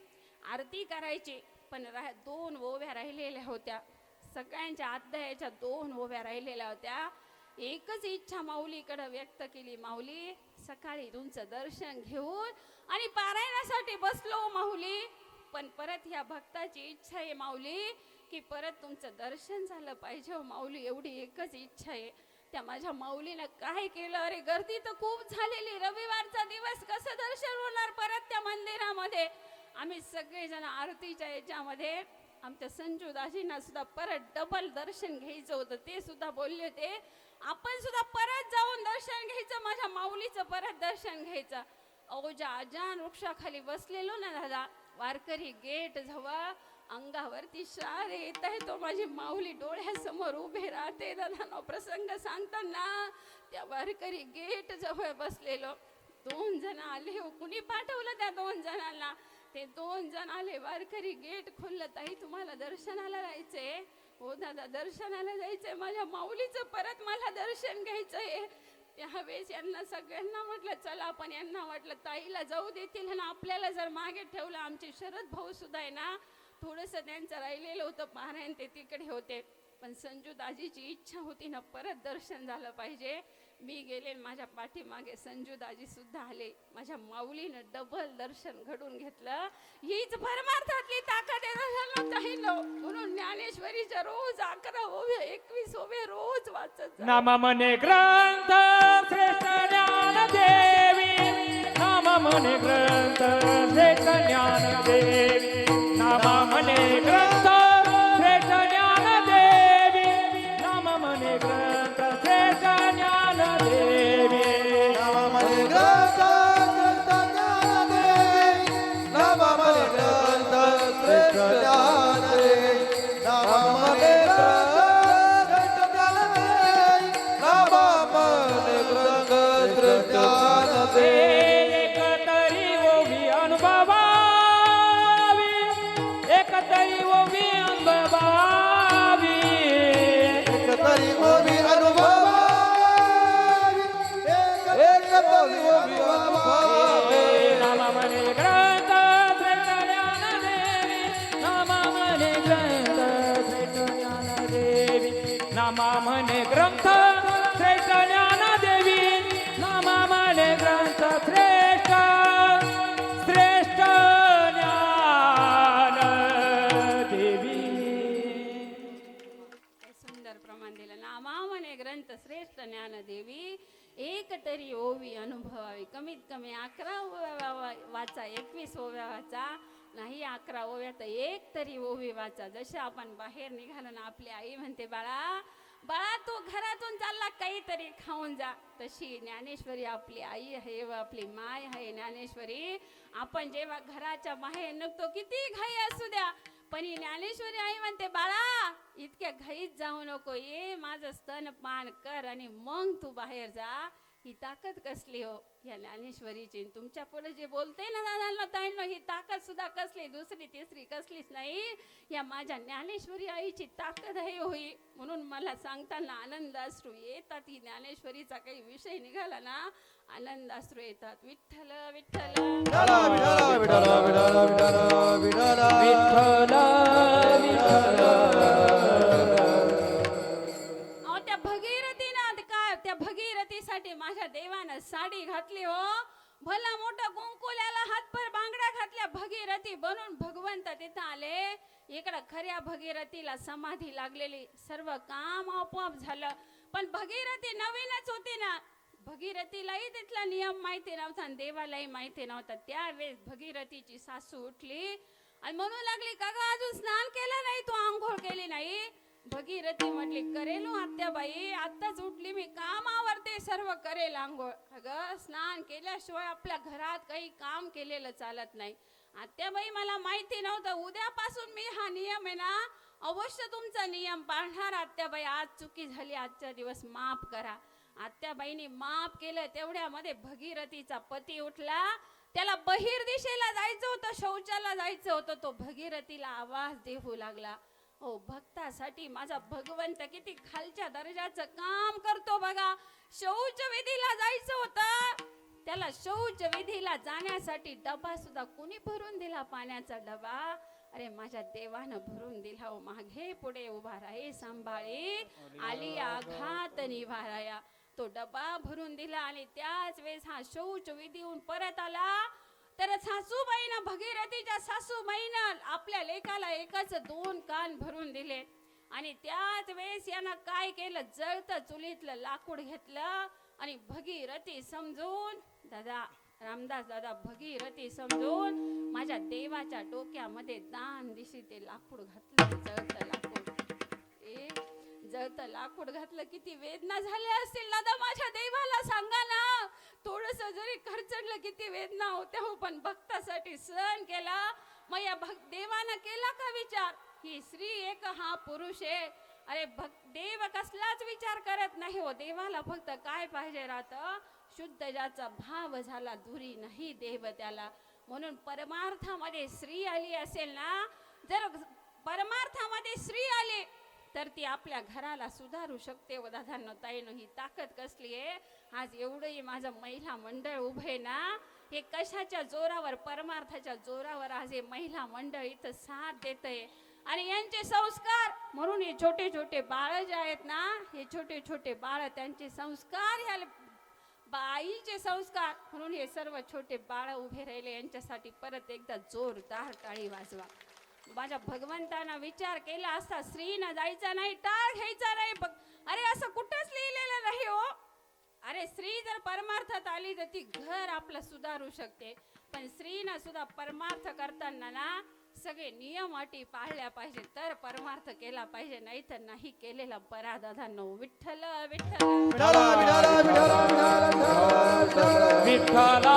पण 2 ओव्या राहिलेल्या होत्या. सगळ्यांच्या अध्यायाच्या 2 ओव्या राहिलेल्या होत्या. एकच इच्छा माऊलीकडे व्यक्त केली, माऊली सकाळी तुमचं दर्शन घेऊन आणि पारायणासाठी बसलो माऊली, पण परत ह्या भक्ताची इच्छा आहे माऊली की परत तुमचं दर्शन झालं पाहिजे हो माऊली, एवढी एकच इच्छा आहे. त्या माझ्या माऊलीनं काय केलं, अरे गर्दी तर खूप झालेली, रविवारचा दिवस कसं दर्शन होणार परत त्या मंदिरामध्ये. आम्ही सगळेजण आरतीच्या याच्यामध्ये, आमच्या संजू दाजींना सुद्धा परत डबल दर्शन घ्यायचं होतं. ते सुद्धा बोलले होते, आपण सुद्धा परत जाऊन दर्शन घ्यायचं, माझ्या माऊलीचं परत दर्शन घ्यायचं. अहो, ज्या अजान वृक्षाखाली बसलेलो ना दादा, वारकरी गेट जवळ अंगावरती शार येत आहे, तो माझी माऊली डोळ्यासमोर उभे राहते. दादा प्रसंग सांगताना त्या वारकरी गेट जवळ बसलेलो. 2 जण आले हो, कुणी पाठवलं त्या 2 जणांना. ते 2 जण आले, वारकरी गेट खोललं, ताई तुम्हाला दर्शनाला जायचंय. हो दादा, दर्शनाला जायचंय, माझ्या माऊलीचं परत मला दर्शन घ्यायचंय. त्यावेळेस यांना सगळ्यांना म्हटलं चला, पण यांना म्हटलं ताईला जाऊ देतील ना, आपल्याला जर मागे ठेवलं. आमचे शरद भाऊ सुद्धा आहे ना, थोडंसं त्यांचं राहिलेलं होतं पारायण, ते तिकडे होते. पण संजू दाजीची इच्छा होती ना, परत दर्शन झालं पाहिजे. मी गेले, माझ्या पाठीमागे संजू दाजी सुद्धा आले. माझ्या माऊलीनं डबल दर्शन घडून घेतलं. हीच परमार्थातली ताकद आहे. म्हणून ज्ञानेश्वरीच्या रोज 11 ओव्या 21 ओव्या रोज वाचत जा. नाम म्हणे ग्रंथ श्रेष्ठ ज्ञान देवी, नाम म्हणे ग्रंथ श्रेष्ठ ज्ञान देवी, नाम म्हणे ग्रंथ श्रेष्ठ ज्ञान देवी, नाम म्हणे ग्रंथ श्रेष्ठ ज्ञान देवी. नामामध्ये ग्रंथ श्रेष्ठ ज्ञान देवी, नामामध्ये ग्रंथ श्रेष्ठ ज्ञान देवी, नामामध्ये ग्रंथ श्रेष्ठ ज्ञान देवी, नामामध्ये ग्रंथ श्रेष्ठ ज्ञान देवी. एक तरी ओवी अनुभवावी, एक तरी ओवी अनुभवावी, एक तरी ओवी अनुभवावी, एक तरी ओवी अनुभवावी. नाम म्हणे ग्रंथ श्रेष्ठ ज्ञान देवी, नाम म्हणे ग्रंथ श्रेष्ठ ज्ञान देवी, नाम म्हणे ग्रंथ श्रेष्ठ ज्ञान देवी, नाम म्हणे ग्रंथ श्रेष्ठ श्रेष्ठ ज्ञान देवी. काय सुंदर प्रमाण दिलं. नामा म्हणे ग्रंथ श्रेष्ठ ज्ञान देवी, एक तरी ओवी अनुभवावी. कमीत कमी 11 ओव्या वाचा, 21 ओव्या वाचा, नाही 11 ओव्या तर एक तरी ओवी वाचा. जसे आपण बाहेर निघालो ना, आपली आई म्हणते बाळा बाळा तू घरातून चालला काहीतरी खाऊन जा, तशी ज्ञानेश्वरी आपली आई आहे व आपली माय आहे ज्ञानेश्वरी. आपण जेव्हा घराच्या बाहेर निघतो, किती घाई असू द्या, पण ही ज्ञानेश्वरी आई म्हणते बाळा इतक्या घाईत जाऊ नको, ये माझं स्तनपान कर आणि मग तू बाहेर जा. ही ताकद कसली हो या ज्ञानेश्वरीची. तुमच्या पुढे जे बोलते ना दादांना ताईंनो, ही ताकद सुद्धा कसली, दुसरी तिसरी कसलीच नाही, या माझ्या ज्ञानेश्वरी आईची ताकद आहे होई. म्हणून मला सांगताना आनंद अश्रू येतात. ही ज्ञानेश्वरीचा काही विषय निघाला ना, आनंद अश्रू येतात. विठ्ठल विठ्ठल विठाला विठाला विठाला विठाला विठाला विठाला अहो त्या भगीरथीनं काय, त्या भगीरथीसाठी माझ्या देवानं साडी घातली हो. भला मोठा कुंकुल्याला हातभर बांगड्या घातल्या, भगीरथी बनून भगवंत तिथं आले. इकडं खऱ्या भगीरथीला समाधी लागलेली, सर्व काम आपोआप झालं. पण भगीरथी नवीनच होती ना, भगीरथीलाही तिथला नियम माहिती नव्हता आणि देवालाही माहिती नव्हता. त्यावेळेस भगीरथीची सासू उठली आणि म्हणू लागली, का ग अजून स्नान केलं नाही, तू आंघोळ केली नाही. भगीरथी म्हटली, करेल आत्याबाई, आत्ताच उठली मी, काम आवरते, सर्व करेल आंघोळ. अगं स्नान केल्याशिवाय आपल्या घरात काही काम केलेलं चालत नाही. आत्याबाई मला माहिती नव्हतं, उद्यापासून मी हा नियम आहे ना अवश्य तुमचा नियम पाळणार आत्याबाई. आज चुकी झाली, आजचा दिवस माफ करा. आत्याबाईंनी माफ केलं. तेवढ्यामध्ये भगीरथीचा पती उठला. त्याला बहिर दिशेला जायचं होतं, शौचाला जायचं होतं. तो भगीरथीला आवाज देऊ लागला. ओ भक्तासाठी माझा भगवंत किती खालच्या दर्जाचं काम करतो बघा. शौच विधीला जायचं होतं, त्याला शौच विधीला जाण्यासाठी डबा सुद्धा कोणी भरून दिला, पाण्याचा डबा. अरे माझ्या देवानं भरून दिला हो. मागे पुढे उभा राहे सांभाळे, आली आघात निवाराया. तो डबा भरून दिला आणि त्याच वेळेस हा शौच विधीहून परत आला. तर सासूबाईनं, भगीरथीच्या सासूबाईनं आपल्या लेकाला एकाच 2 कान भरून दिले. आणि त्याच वेळेस यानं काय केलं, जळतं चुलीतलं लाकूड घेतलं आणि भगीरथी समजून, दादा रामदास दादा, भगीरथी समजून माझ्या देवाच्या डोक्यामध्ये दान दिशी ते लाकूड घातलं. जळतं लाकूड, जळतं लाकूड घातलं. किती वेदना झाल्या असतील दादा माझ्या देवाला सांगा ना. थोडस जरी खर्चडलं किती वेदना होत्या हो, पण भक्तासाठी सहन केला. मग या देवानं केला का विचार, ही स्त्री एक हा पुरुष आहे. अरे देव कसलाच विचार करत नाही हो. देवाला फक्त काय पाहिजे राहतं, शुद्ध ज्याचा भाव झाला दुरी नाही देव त्याला. म्हणून परमार्थामध्ये स्त्री आली असेल ना, जर परमार्थामध्ये स्त्री आली तर ती आपल्या घराला सुधारू शकते. व दादांनो ताईनो, ही ताकद कसली आहे. आज एवढंही माझं महिला मंडळ उभे ना, हे कशाच्या जोरावर, परमार्थाच्या जोरावर आज हे महिला मंडळ इथं साथ देतंय. आणि यांचे संस्कार म्हणून हे छोटे छोटे बाळ जे आहेत ना, हे छोटे छोटे बाळ, त्यांचे संस्कार, ह्या बाईचे संस्कार म्हणून हे सर्व छोटे बाळ उभे राहिले. यांच्यासाठी परत एकदा जोरदार टाळी वाजवा. माझ्या भगवंतानं विचार केला असता, स्त्रीनं जायचा नाही, टाळ घ्यायचा नाही. अरे असं कुठंच लिहिलेलं नाही हो. अरे स्त्री जर परमार्थात आली तर ती घर आपलं सुधारू शकते. पण स्त्रीनं सुद्धा परमार्थ करताना ना सगळे नियम अटी पाळल्या पाहिजे, तर परमार्थ केला पाहिजे, नाही तर नाही केलेला बरा. दादांनो विठ्ठल विठ्ठल विठाला विठाला विठाला विठाला विठ्ठला.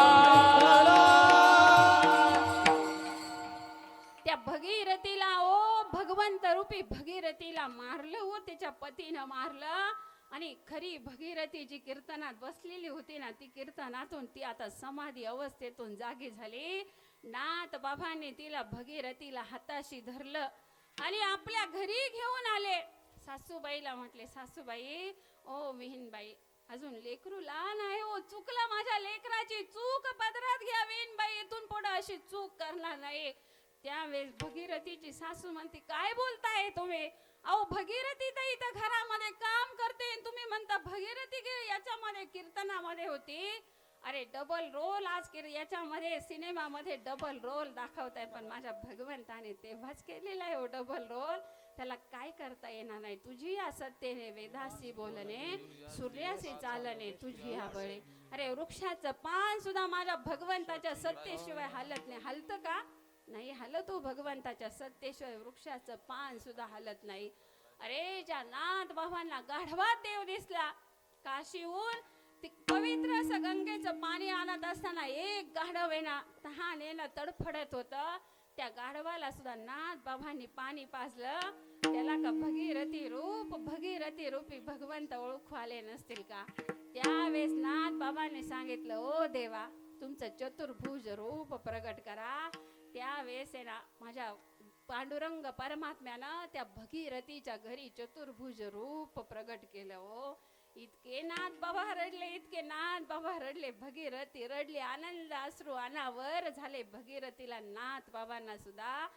त्या भगीरथीला ओ भगवंत रूपी भगीरथीला मारलं हो, तिच्या पतीनं मारलं. आणि खरी भगीरथी जी कीर्तनात बसलेली होती ना, ती कीर्तनातून ती आता समाधी अवस्थेतून जागी झाली. नाथ बाबांनी तिला भगीरथीला हाताशी धरलं आणि आपल्या घरी घेऊन आले. सासूबाईला म्हटले, सासूबाई ओ विहीनबाई, अजून लेकरू लहान आहे हो, चुकला माझ्या लेकराची, चूक पदरात घ्या विहीनबाई, इथून पुढे अशी चूक करणार नाही. त्यावेळेस भगीरथीची सासू म्हणते, काय बोलताय तुम्ही? अहो भगीरथी तर इथं घरामध्ये काम करते, तुम्ही म्हणता भगीरथी याच्यामध्ये कीर्तनामध्ये होती. अरे डबल रोल आज याच्यामध्ये सिनेमामध्ये डबल रोल दाखवताय, पण माझ्या भगवंताने तेव्हाच केलेला आहे हो डबल रोल. त्याला काय करता येणार नाही. तुझी या सत्तेने वेदासी बोलणे, सूर्यासी चालणे तुझी या बळे. अरे वृक्षाचं पान सुद्धा माझ्या भगवंताच्या सत्तेशिवाय हलत नाही. हलतं का? नाही हलत हो. भगवंताच्या सत्तेशिवाय वृक्षाचं पान सुद्धा हलत नाही. अरे ज्या नाथ बाबांना गाढवात देव दिसला, काशीहून पवित्र असं गंगेचं पाणी आणत असताना एक गाढव आहे ना, तहानेनं तडफडत होतं. त्या गाढवाला सुद्धा नाथ बाबांनी पाणी पाजलं. त्याला का भगीरथी रूपी भगवंत ओळखू आले नसतील का? त्यावेळेस नाथ बाबांनी सांगितलं, ओ देवा तुमचं चतुर्भुज रूप प्रगट करा. त्यावेळेस आहे ना माझ्या पांडुरंग परमात्म्यानं त्या भगीरथीच्या घरी चतुर्भुज रूप प्रगट केलं. ओ इतके नाथ बाबा रडले, इतके नाथ बाबा रडले, भगीरथी रडली, आनंद अश्रू अनावर झाले भगीरथीला, नाथ बाबांना सुद्धा.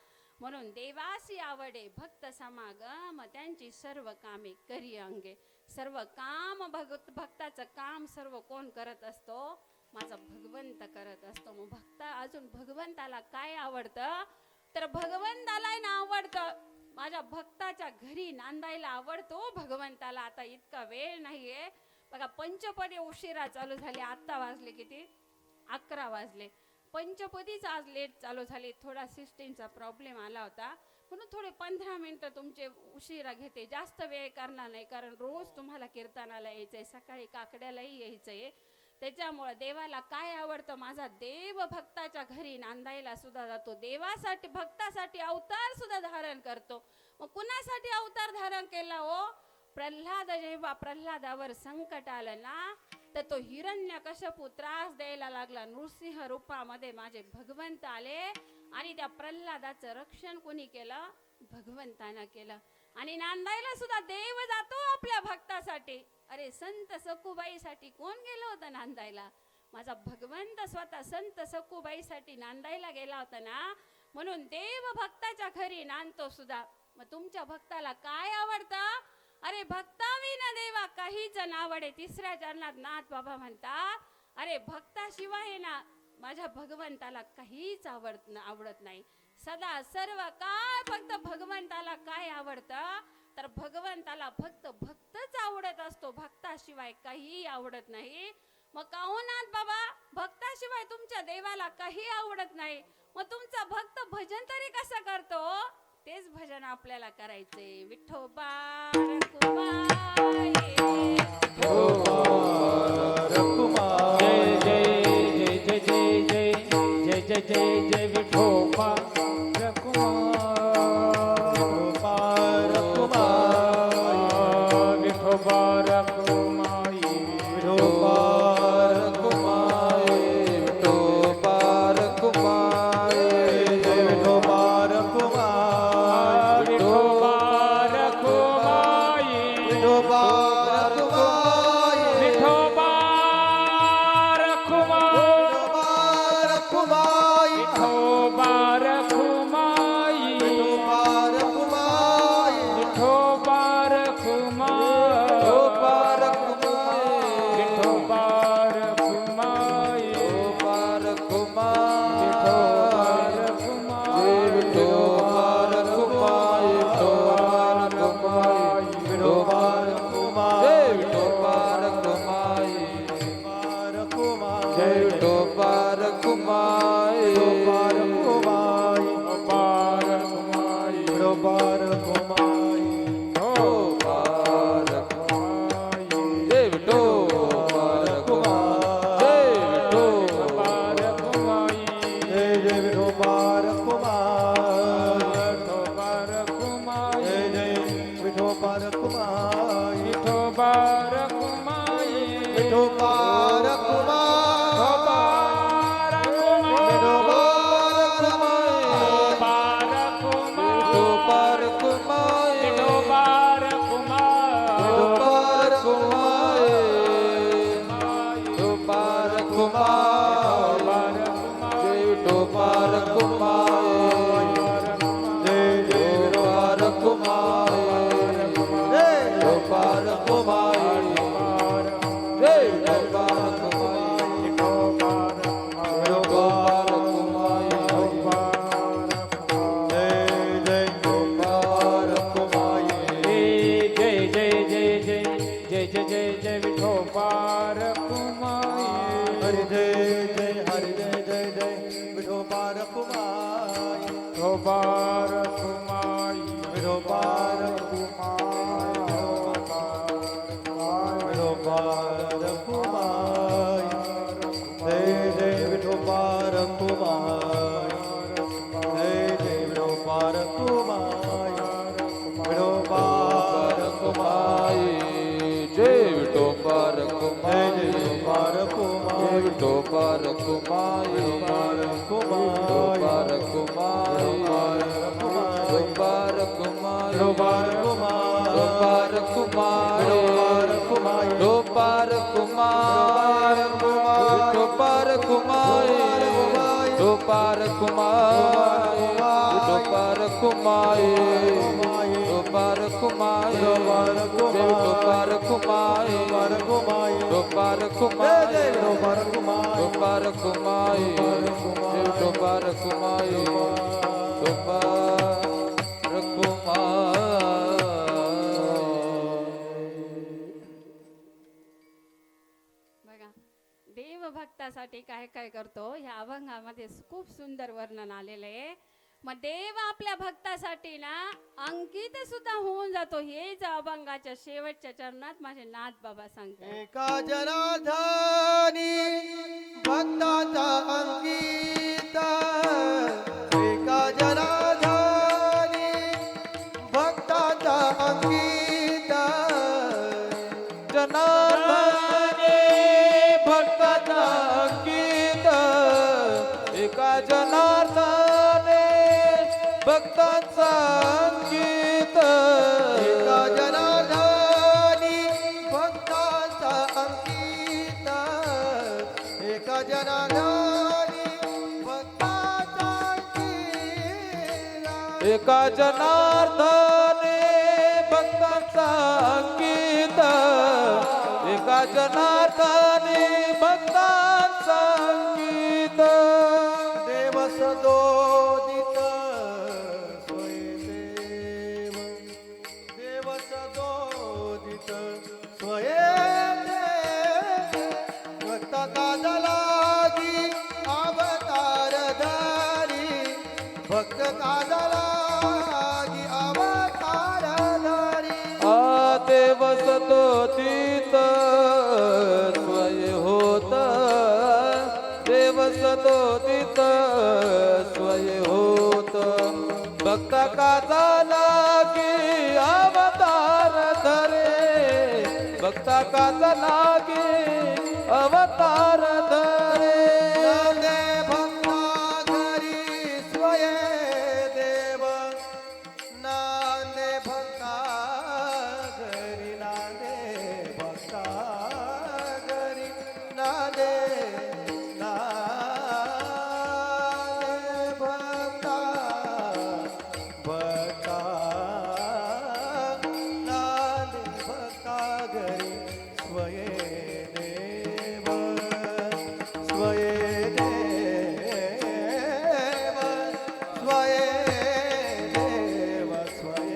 म्हणून देवासी आवडे भक्त समागम, त्यांची सर्व कामे करी अंगे. सर्व काम भक्ताचं काम सर्व कोण करत असतो? माझा भगवंत करत असतो. मग अजून भगवंताला काय आवडतं? तर भगवंताला ना आवडतं माझ्या भक्ताच्या घरी नांदायला आवडतो भगवंताला. आता इतका वेळ नाहीये बघा, पंचपदी उशिरा चालू झाली. आत्ता वाजले किती? 11 वाजले. पंचपदीच आज लेट चालू झाली. थोडा सिस्टीमचा प्रॉब्लेम आला होता म्हणून थोडे 15 मिनिटं तुमचे उशिरा घेते. जास्त वेळ करणार नाही, कारण रोज तुम्हाला कीर्तनाला यायचंय, सकाळी काकड्यालाही यायचंय. त्याच्यामुळे देवाला काय आवडतं? माझा देव भक्ताच्या घरी नांदायला सुद्धा जातो. देवासाठी भक्तासाठी अवतार सुद्धा धारण करतो. मग कुणासाठी अवतार धारण केला हो? प्रल्हाद, जेव्हा प्रल्हादावर संकट आलं ना, तर तो हिरण्यकश्यपू त्रास द्यायला लागला. नृसिंह रूपामध्ये माझे भगवंत आले आणि त्या प्रल्हादाचं रक्षण कोणी केलं? भगवंतानं केलं. आणि नांदायला सुद्धा देव जातो आपल्या भक्तासाठी. अरे संत सखूबाईसाठी कोण गेलं होतं नांदायला? माझा भगवंत स्वतः संत सखूबाईसाठी नांदायला गेला होता ना. म्हणून देव भक्ताच्या घरी नांदतो सुद्धा. मग तुमच्या भक्ताला काय आवडतं? अरे भक्ताविना देवा काहीच नावडे. 3ऱ्या चरणात नाथ बाबा म्हणतात, अरे भक्ताशिवाय ना माझ्या भगवंताला काहीच आवडत नाही. सदा सर्व काय फक्त भगवंताला काय आवडतं? तर भगवंताला फक्त भक्तच आवडत असतो, भक्ताशिवाय काही आवडत नाही. मग काहून नाथ बाबा भक्ताशिवाय तुमच्या देवाला काही आवडत नाही? मग तुमचा भक्त भजन तरी कसं करतो? तेच भजन आपल्याला करायचे. विठोबा रखुमाई, जय जय जय जय जय जय जय जय जय विठोबा जय विठोबा रखुमाई. पार कुमाई पार कुमाई पार कुमाई पार कुमाई पार कुमार पार कुमाई पार कुमाई पार कुमाई पार कुमाई पार कुमाई पार कुमाई पार कुमाई पार कुमाई बघा देवभक्तासाठी काय काय करतो ह्या अभंगामध्ये खूप सुंदर वर्णन आलेलं आहे. मग देव आपल्या भक्तासाठी ना अंकित सुद्धा होऊन जातो. हेच अभंगाच्या शेवटच्या चरणात माझे नाथ बाबा सांगतात. एका जनार्दनी भक्ताचा अंकित एका जनार्दनी भक्ताचा अंकित जनार्दने भक्ताचा अंकित एका जनार्दने भक्ताचा अंकित एका जनार्दनी भक्ताचा अंकित एका जनार्दनी भक्ताचा अंकित एका जनार्दने भक्ताचा अंकित एका जनार्दने भक्ताचा अंकित देव सदोदित स्वयंदेव देव सदोदित स्वयंदेव भक्त काजलागी अवतार धारी भक्त काजलागी अवतार धारी देव सदोदित स्वय होत देव सदोदित स्वय होत भक्त काजा लागी अवतार धरे भक्त काजा लागी अवतार धरे नांदे भक्ता घरी स्वय देव नांदे भक्ता घरी नांदे भक्ता घरी नांदे भक्ता भक्ता नांदे भक्ता घरी स्वय देव स्वय देव स्वय देव स्वय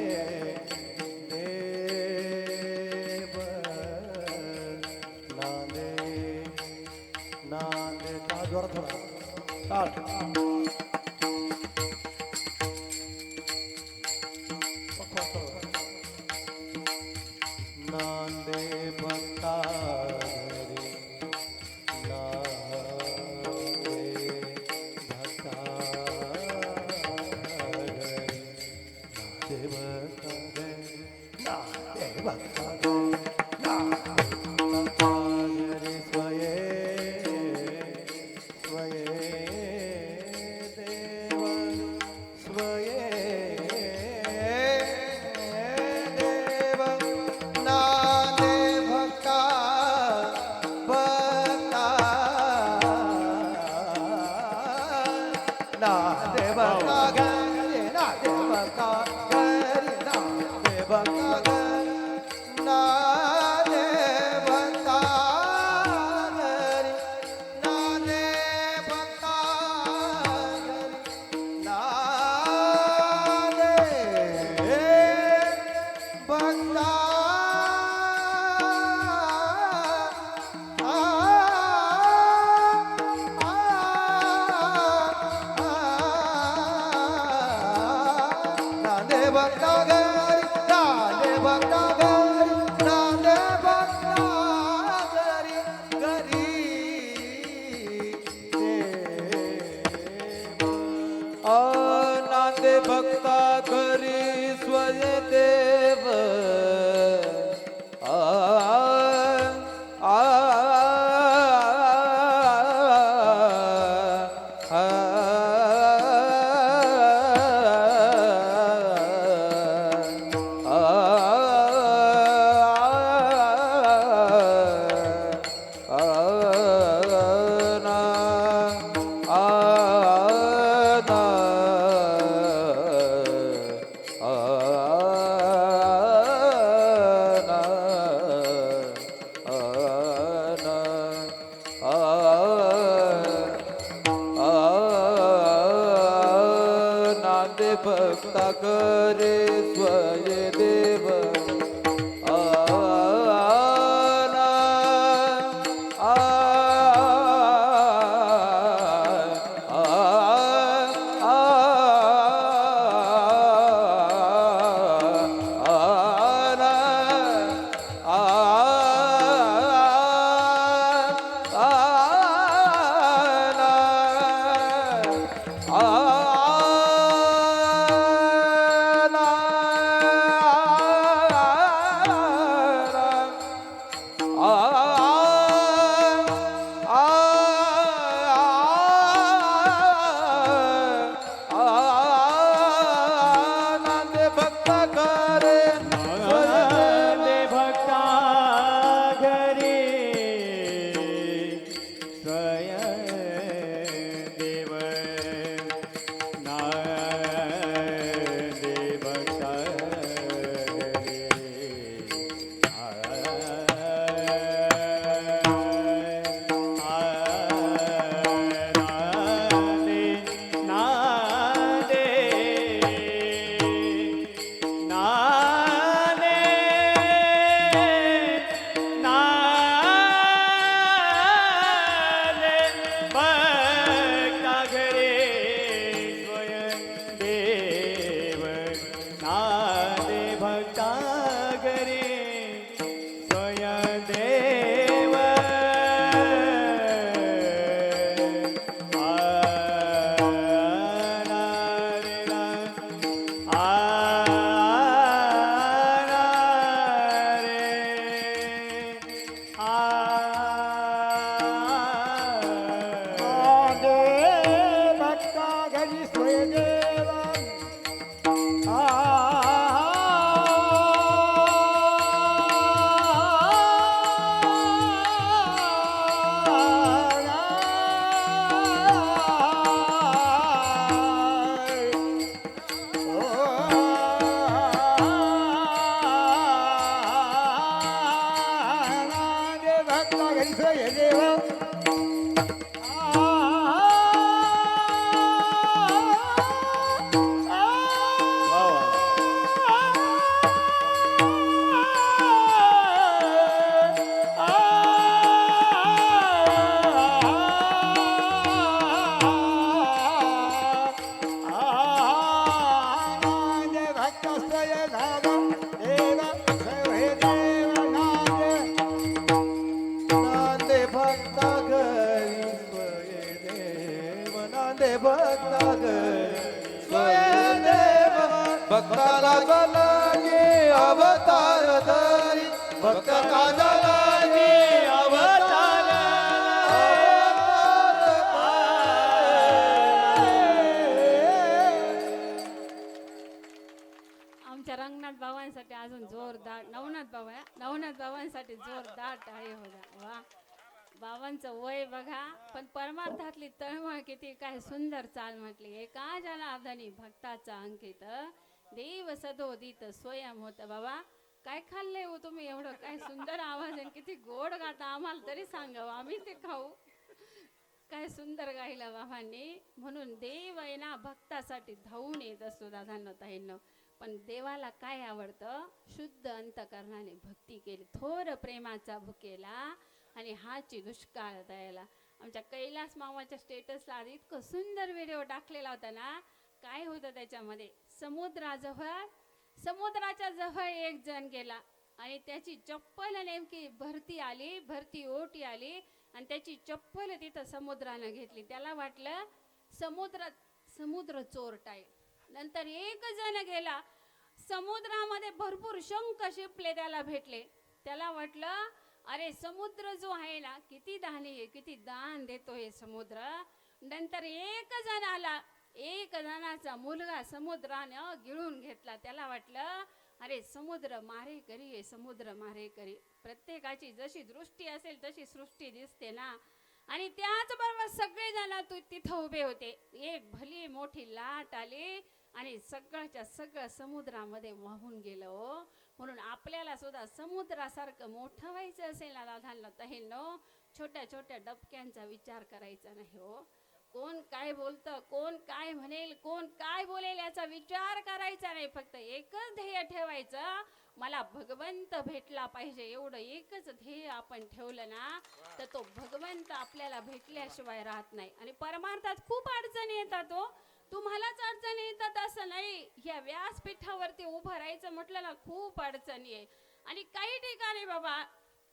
देव नांदे नांदे टाळ जोरात थोडा टाळ नांदे भक्ता घरी नांदे भक्ता घरी नांदे भक्ता घरी स्वय स्वय देव स्वय देव नांदे भक्ता भक्ता नांदे भक्ता घरी नांदे भक्ता घरी नांदे भक्ता घरी नांदे भक्ता घरी नांदे भक्ता घरी नांदे भक्ता नांदे भक्ता घरी नांदे भक्ता घरी नांदे भक्ता घरी घरी देव नांदे भक्ता घरी स्वय देव नांदे भक्ता करे स्वय देव नांदे भक्ता करे नांदे भक्ता घरी स्वयं देव नांदे भक्ता भक्ता घरी स्वयं देव भक्ता घरी स्वयं देवा भक्ता घरी स्वयं देवा नांदे भक्ता घरी स्वय देव नांदे भक्ता घरी स्वय देव भक्ताला जलागे अवतार धरी भक्ताला जलागे अवतार आमच्या रंगनाथ बाबांसाठी अजून जोरदार नवनाथ बाबांसाठी जोरदार टाळी होता वा. बाबांचं वय बघा पण परमार्थातली तळमळ किती काय सुंदर चाल म्हटली. एका जनार्दनी भक्ताचा अंकित देव सदोदित स्वयं होत. बाबा काय खाल्ले हो तुम्ही एवढं काय सुंदर आवाज आहे किती गोड गाता आम्हाला तरी सांगावं आम्ही ते खाऊ. काय सुंदर गायलं बाबांनी. म्हणून देव आहे ना भक्तासाठी धावून येत असतो दादांना ताईंनो. पण देवाला काय आवडतं शुद्ध अंतकरणाने भक्ती केली थोर प्रेमाचा भुकेला आणि हाची दुष्काळ द्यायला. आमच्या कैलास मामाच्या स्टेटसला इतकं सुंदर व्हिडिओ टाकलेला होता ना. काय होतं त्याच्यामध्ये समुद्राच्या जवळ एक जण गेला आणि त्याची चप्पल नेमकी भरती ओटी आली आणि त्याची चप्पल तिथं समुद्रानं घेतली. त्याला वाटलं समुद्र चोरटाय. नंतर एक जण गेला समुद्रामध्ये भरपूर शंख शिपले त्याला भेटले. त्याला वाटलं अरे समुद्र जो आहे ना किती दानी आहे किती दान देतोय समुद्र. नंतर एक जण आला एक जणाचा मुलगा समुद्रानं गिळून घेतला. त्याला वाटलं अरे समुद्र मारे करी समुद्र मारे करी. प्रत्येकाची जशी दृष्टी असेल तशी सृष्टी दिसते ना. आणि त्याचबरोबर सगळे जण तिथं उभे होते. एक भली मोठी लाट आली आणि सगळ्याच्या सगळं समुद्रामध्ये वाहून गेलं हो. म्हणून आपल्याला सुद्धा समुद्रासारखं मोठं व्हायचं असेल ना दादांनो ताईंनो, छोट्या छोट्या डबक्यांचा विचार करायचा नाही हो. कोण काय बोलतं, कोण काय म्हणेल, कोण काय बोलेल याचा विचार करायचा नाही. फक्त एकच ध्येय ठेवायचं, मला भगवंत भेटला पाहिजे. एवढं एकच ध्येय आपण ठेवलं ना तर तो भगवंत आपल्याला भेटल्याशिवाय राहत नाही. आणि परमार्थात खूप अडचणी येतात हो. तुम्हालाच अडचणी येतात असं नाही. ह्या व्यासपीठावरती उभं राहायचं म्हटलं ना खूप अडचणी आहे. आणि काही ठिकाणी बाबा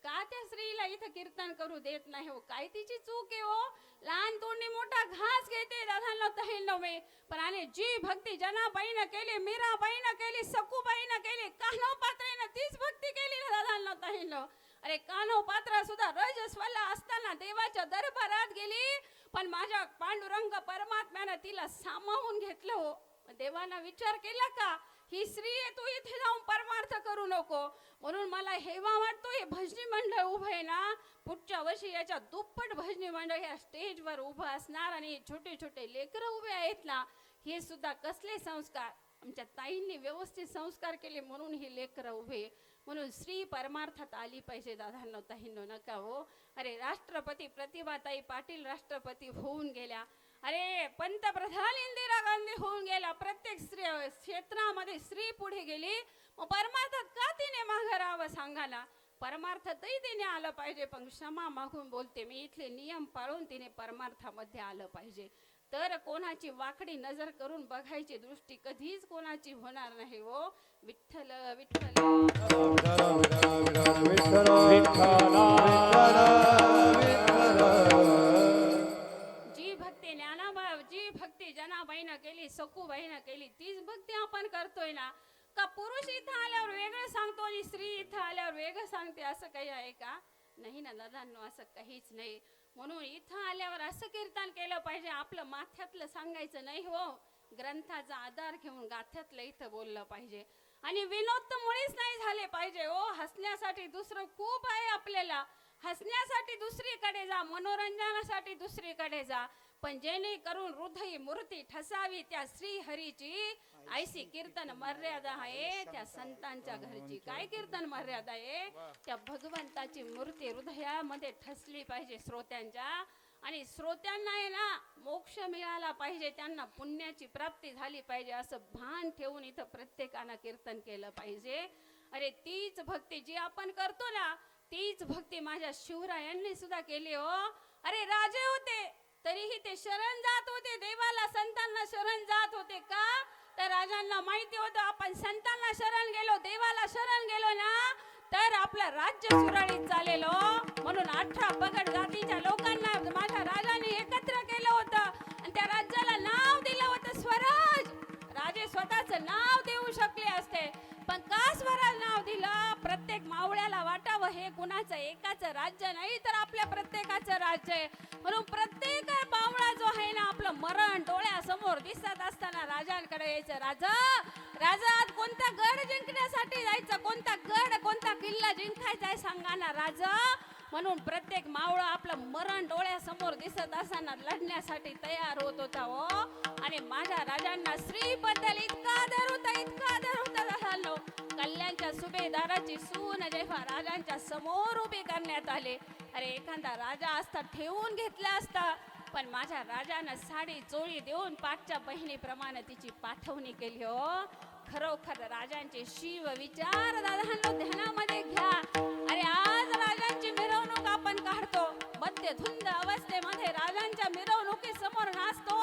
का त्या स्त्रीला इथं कीर्तन करू देत नाही हो? काय तिची चूक आहे हो? लहान तोंडी मोठा घास घेते दादांना ताईंनो मी. पण आणि जी भक्ती जनाबाईनं केली, मीराबाईनं केली, सखूबाईनं केली, कान्होपात्रेनं तीच भक्ती केली ना दादांना ताईंनो. अरे कान्होपात्रा सुद्धा रजस्वला असताना देवाच्या दरबारात गेली, पण माझ्या पांडुरंग परमात्म्यानं तिला सामावून घेतलं हो. देवानं विचार केला का ही स्त्री आहे, तू इथे जाऊन परमार्थ करू नको. म्हणून मला हेवा वाटतो हे भजनी मंडळ उभं आहे ना, पुढच्या वर्षी याच्या दुप्पट भजनी मंडळ या स्टेजवर उभं असणार. आणि छोटे छोटे लेकरं उभे आहेत ना, हे सुद्धा कसले संस्कार आमच्या ताईंनी व्यवस्थित संस्कार केले म्हणून ही लेकरं उभे. म्हणून स्त्री परमार्थात आली पाहिजे दादांनो ताईंनो, नका हो. अरे राष्ट्रपती प्रतिभाताई पाटील राष्ट्रपती होऊन गेल्या. अरे पंतप्रधान इंदिरा गांधी होऊन गेला. प्रत्येक स्त्री क्षेत्रामध्ये स्त्री पुढे गेली. मग परमार्थात का तिने मागं राहावं सांगा ना? परमार्थातही तिने आलं पाहिजे, पण क्षमा मागून बोलते मी, इथले नियम पाळून तिने परमार्थामध्ये आलं पाहिजे. तर कोणाची वाकडी नजर करून बघायची दृष्टी कधीच कोणाची होणार नाही हो. विठ्ठल विठ्ठल जी भक्ती ज्ञानाबाई, जी भक्ती जनाबाईनं केली, सखूबाईनं केली, तीच भक्ती आपण करतोय ना. का पुरुष इथं आल्यावर वेगळं सांगतो आणि स्त्री इथं आल्यावर वेगळं सांगते असं काही आहे का? नाही ना दादांनो, असं काहीच नाही. म्हणून इथं आल्यावर असं कीर्तन केलं पाहिजे, आपलं माथ्यातलं सांगायचं नाही हो. ग्रंथाचा आधार घेऊन गाथ्यातलं इथं बोललं पाहिजे. आणि विनोद तर मुळीच नाही झाले पाहिजे हो. हसण्यासाठी दुसरं खूप आहे आपल्याला. हसण्यासाठी दुसरीकडे जा, मनोरंजनासाठी दुसरीकडे जा, पण जेणेकरून हृदय मूर्ती ठसावी त्या श्री हरीची ऐसी कीर्तन मर्यादा आहे त्या संतांच्या घरची. काय कीर्तन मर्यादा आहे? त्या भगवंताची मूर्ती हृदयामध्ये ठसली पाहिजे श्रोत्यांच्या. आणि श्रोत्यांना आहे ना मोक्ष मिळाला पाहिजे, त्यांना पुण्याची प्राप्ती झाली पाहिजे असं भान ठेवून इथं प्रत्येकानं कीर्तन केलं पाहिजे. अरे तीच भक्ती जी आपण करतो ना, तीच भक्ती माझ्या शिवरायांनी सुद्धा केली हो. अरे राजे होते तरीही ते शरण जात होते देवाला, संतांना शरण जात होते. का तर राजांना माहिती होतं आपण संतांना शरण गेलो, देवाला शरण गेलो ना तर आपलं राज्य सुरळीत चालेल हो. म्हणून 18 पगड जातीच्या लोकांना माझ्या राजाने एकत्र केलं होतं आणि त्या राज्याला नाव दिलं होतं स्वराज. राजे स्वतःचं नाव देऊ शकले असते, पण का स्वराज नाव दिलं? प्रत्येक मावळ्याला वाटावं हे कुणाचं एकाचं राज्य नाही तर आपल्या प्रत्येकाचं राज्य आहे. म्हणून प्रत्येक मावळा जो आहे ना आपलं मरण डोळ्यासमोर दिसत असताना राजांकडे यायचं. राजा आज कोणता गड जिंकण्यासाठी जायचं, कोणता गड कोणता किल्ला जिंकायचा आहे सांगा ना राजा. म्हणून प्रत्येक मावळा आपलं मरण डोळ्यासमोर दिसत असताना लढण्यासाठी तयार होत होता हो. आणि माझ्या राजांना स्त्रीबद्दल इतका आदर होता, इतका आदर होता झालो. कल्याणच्या सुभेदाराची सून जेव्हा राजांच्या समोर उभी करण्यात आले, अरे एखादा राजा असता ठेवून घेतला असता, पण माझ्या राजानं साडी चोळी देऊन पाठच्या बहिणीप्रमाणे तिची पाठवणी केली हो. खरोखर राजांचे शिव विचार दादांनो ध्यानामध्ये घ्या. अरे आज राजांची मिरवणूक आपण काढतो, मध्यधुंद अवस्थेमध्ये राजांच्या मिरवणुकीसमोर नाचतो,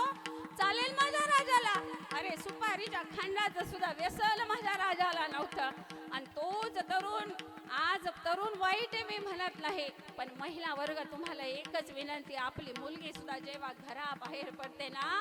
चालेल माझ्या राजाला? अरे सुपारीच्या खांडाचं सुद्धा व्यसन माझ्या राजाला नव्हतं. आणि तोच तरुण आज तरुण वाईट आहे मी म्हणत नाही, पण महिला वर्ग तुम्हाला एकच विनंती, आपली मुलगी सुद्धा जेव्हा घराबाहेर पडते ना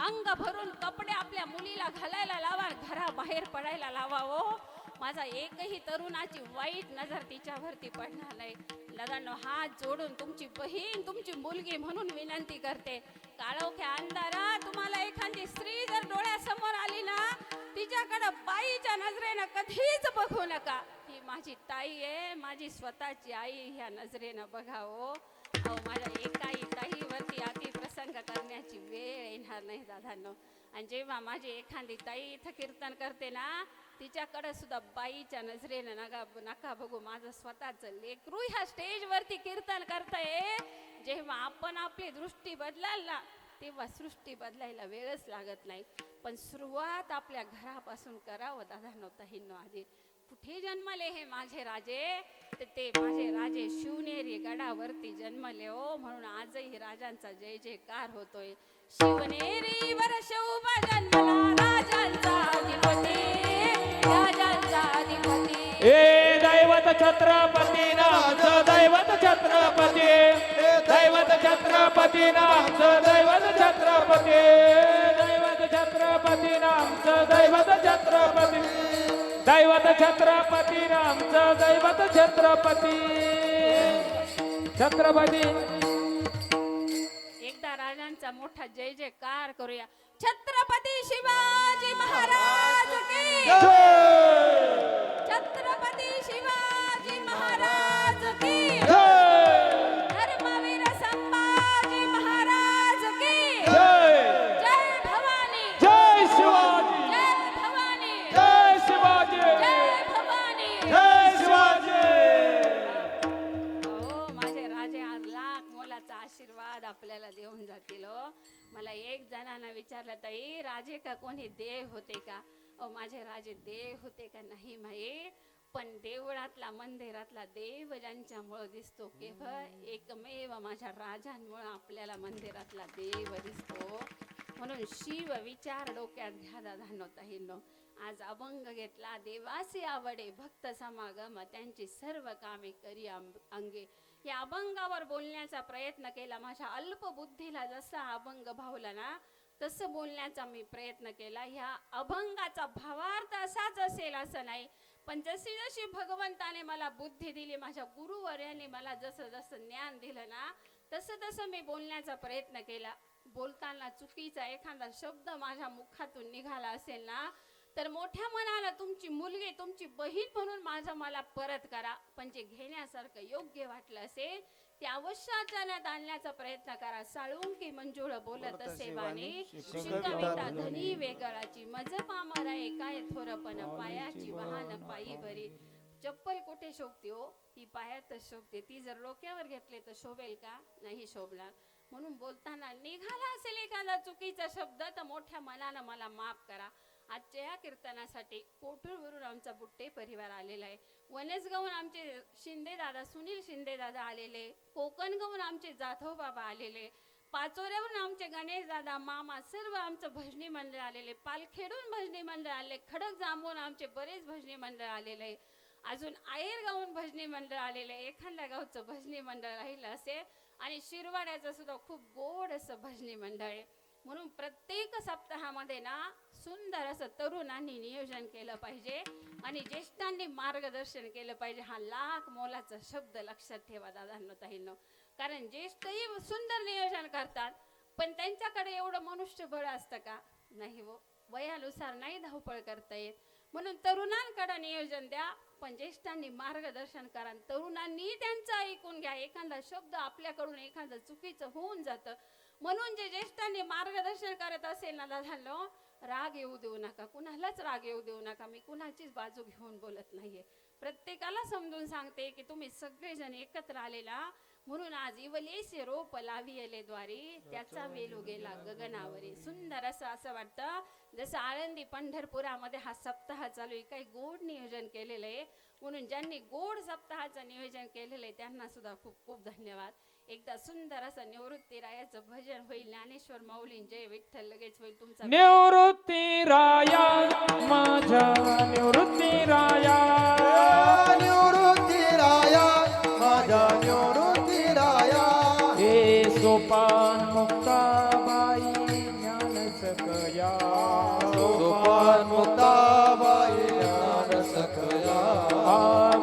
अंग भरून कपडे आपल्या मुलीला घालायला लावा, घराबाहेर पडायला लावा हो. माझा एकही तरुणाची वाईट नजर तिच्यावरती पडणार नाही. दादांनो हात जोडून तुमची बहीण तुमची मुलगी म्हणून विनंती करते, काळोख्या अंधारात तुम्हाला एखादी स्त्री जर डोळ्यासमोर आली ना तिच्याकडे बाईच्या नजरेनं कधीच बघू नका. ही माझी ताई आहे, माझी स्वतःची आई ह्या नजरेनं बघा हो. अहो, माझ्या एकाही ताईवरती अतिप्रसंग करण्याची वेळ येणार नाही दादांनो. आणि जेव्हा माझी एखादी ताई इथं कीर्तन करते ना, तिच्याकडे सुद्धा बाईच्या नजरेनं नका बघू. माझं स्वतःचं लेकरू ह्या स्टेजवरती कीर्तन करतंय. जेव्हा आपण आपली दृष्टी बदलाल ना, तेव्हा सृष्टी बदलायला वेळच लागत नाही. पण सुरुवात आपल्या घरापासून करावं दादांनो, ताईंनो. आधी कुठे जन्मले हे माझे राजे, तर ते माझे राजे शिवनेरी गडावरती जन्मले हो. म्हणून आजही राजांचा जय जयकार होतोय. शिवनेरीवर शोभा जन्मला राजांचा अधिपती, राजांचा अधिपती. ए दैवत छत्रपती नामचं दैवत छत्रपती, दैवत छत्रपती नामचं दैवत छत्रपती, दैवत छत्रपती नामचं दैवत छत्रपती, दैवत छत्रपती नामचं दैवत छत्रपती, छत्रपती. एकदा राजांचा मोठा जय जयकार करूया. छत्रपती शिवाजी महाराज की, छत्रपती शिवाजी महाराज की, धर्मवीर संभाजी महाराज की, जय भवानी, जय शिवाजी, जय भवानी, जय शिवाजी, जय भवानी. जय शिवाजी. हो माझे राजे आज लाख मोलाचा आशीर्वाद आपल्याला देऊन जातील हो. मला एक जणांना विचारलं, ताई राजे का कोणी देव होते का? माझे राजे देव होते का नाही माहीत, पण देवळातला मंदिरातला देव ज्यांच्यामुळं दिसतो केवळ एकमेव माझ्या राजांमुळं आपल्याला मंदिरातला देव दिसतो. म्हणून शिव विचार डोक्यात घ्या दादांनो, ताईंनो. आज अभंग घेतला, देवासी आवडे भक्त समागम, त्यांची सर्व कामे करी अंगे. या अभंगावर बोलण्याचा प्रयत्न केला. माझ्या अल्प बुद्धीला जसा अभंग भावला ना, तसं बोलण्याचा मी प्रयत्न केला. ह्या अभंगाचा भावार्थ असाच असेल असं नाही, पण जशी जशी भगवंताने मला बुद्धी दिली, माझ्या गुरुवर्याने मला जसं जसं ज्ञान दिलं ना, तसं तसं मी बोलण्याचा प्रयत्न केला. बोलताना चुकीचा एखादा शब्द माझ्या मुखातून निघाला असेल ना, तर मोठ्या मनाला तुमची मुलगी, तुमची बहीण म्हणून मला परत करा. पण जे घेण्यासारखं योग्य वाटलं असेल ते अवश्य आचरणात आणण्याचा प्रयत्न करा. साळुंकी मंजुळ बोलत असे वाणी, शिकविता धनी वेगळाची, मज पामरा एकाय थोरपण, पायाची वाहन पायी बरी. चप्पल कुठे शोभते हो? ती पायातच शोभते. ती जर डोक्यावर घेतली तर शोभेल का? नाही शोभणार. म्हणून बोलताना निघाला असेल एखादा चुकीचा शब्द तर मोठ्या मनानं मला माफ करा. आजच्या या कीर्तनासाठी कोठूरवरून आमचा बुट्टे परिवार आलेला आहे. वनेसगावून आमचे शिंदे दादा, सुनील शिंदे दादा आलेले, कोकणगावून आमचे जाधव बाबा आलेले, पाचोऱ्यावरून आमचे गणेश दादा मामा, सर्व आमचं भजनी मंडळ आलेले, पालखेडून भजनी मंडळ आले, खडक जांभून आमचे बरेच भजनी मंडळ आलेले, अजून आयर गावून भजनी मंडळ आलेले, एखाद्या गावचं भजनी मंडळ राहिलं असेल, आणि शिरवाड्याचं सुद्धा खूप गोड असं भजनी मंडळ आहे. म्हणून प्रत्येक सप्ताहामध्ये ना सुंदर असं तरुणांनी नियोजन केलं पाहिजे आणि ज्येष्ठांनी मार्गदर्शन केलं पाहिजे. हा लाख मोलाचा शब्द लक्षात ठेवा दादांनो, ताईंनो. कारण ज्येष्ठही सुंदर नियोजन करतात, पण त्यांच्याकडे एवढं मनुष्यबळ असतं का? नाही हो, वयानुसार नाही धावपळ करता येत. म्हणून तरुणांकडे नियोजन द्या, पण ज्येष्ठांनी मार्गदर्शन करा. तरुणांनी त्यांचं ऐकून घ्या. एखादा शब्द आपल्याकडून एखादं चुकीचं होऊन जातं. म्हणून जे ज्येष्ठांनी मार्गदर्शन करत असेल ना दादांनो, राग येऊ देऊ नका, कुणालाच राग येऊ देऊ नका. मी कुणाचीच बाजू घेऊन बोलत नाहीये. प्रत्येकाला समजून सांगते की तुम्ही सगळेजण एकत्र आलेला, म्हणून आज इवलेसे रोप लावियले द्वारी, त्याचा वेल गेला गगनावरी. सुंदर असं वाटतं, जसं आळंदी पंढरपुरामध्ये हा सप्ताह चालू आहे. काही गोड नियोजन केलेलं आहे. म्हणून ज्यांनी गोड सप्ताहाचं नियोजन केलेलं आहे त्यांना सुद्धा खूप खूप धन्यवाद. एकदा सुंदर असं निवृत्ती रायाचं भजन होईल. ज्ञानेश्वर माऊलीं जय विठ्ठल लगेच होईल तुमचा. निवृत्ती राया माझ्या निवृत्ती राया, निवृत्ती राया माझा निवृत्ती राया. हे सोपान मुक्ताबाई ज्ञान सकया, सोपान मुक्ताबाई ज्ञान सकया.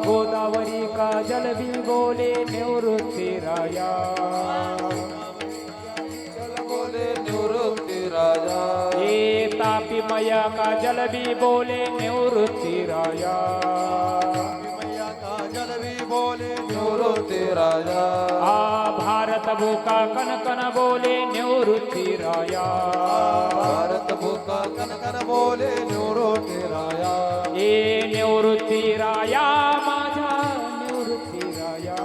गोदावरी का जल भी बोले निवृत्ती राया, चल बोले निवृत्ती राजा. हे तापी मैया का जल भी बोले निवृत्ती राया, मैया का जल भी बोले निवृत्ती राया भारत भूका कनकन बोले निवृत्ती राया भारत भूका कनकन बोले निवृत्ती राया ए निवृत्ती राया माझ्या निवृत्ती राया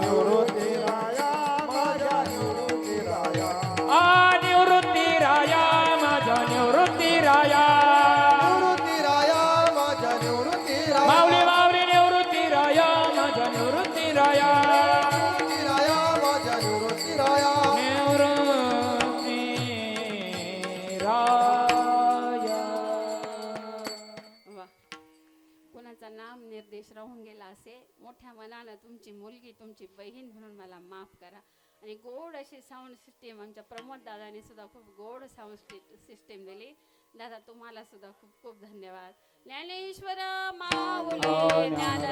निवृत्ती राया माझ्या निवृत्ती राया निवृत्ती राया माझ्या निवृत्ती राया निवृत्ती राया माझ्या निवृत्ती राया माऊली माऊली निवृत्ती राया माझ्या निवृत्ती राया निवृत्ती राया माझ्या निवृत्ती राया निवृत्ती राया वा कोणाचा नाम निर्देश राहून गेला असे मोठ्या मनानं तुमची मुलगी तुमची बहीण म्हणून मला माफ करा आणि गोड अशी साऊंड सिस्टीम आमच्या प्रमोद दादाने सुद्धा खूप गोड साऊंड सिस्टीम दिली दादा तुम्हाला सुद्धा खूप खूप धन्यवाद ज्ञानेश्वर माऊली ज्ञान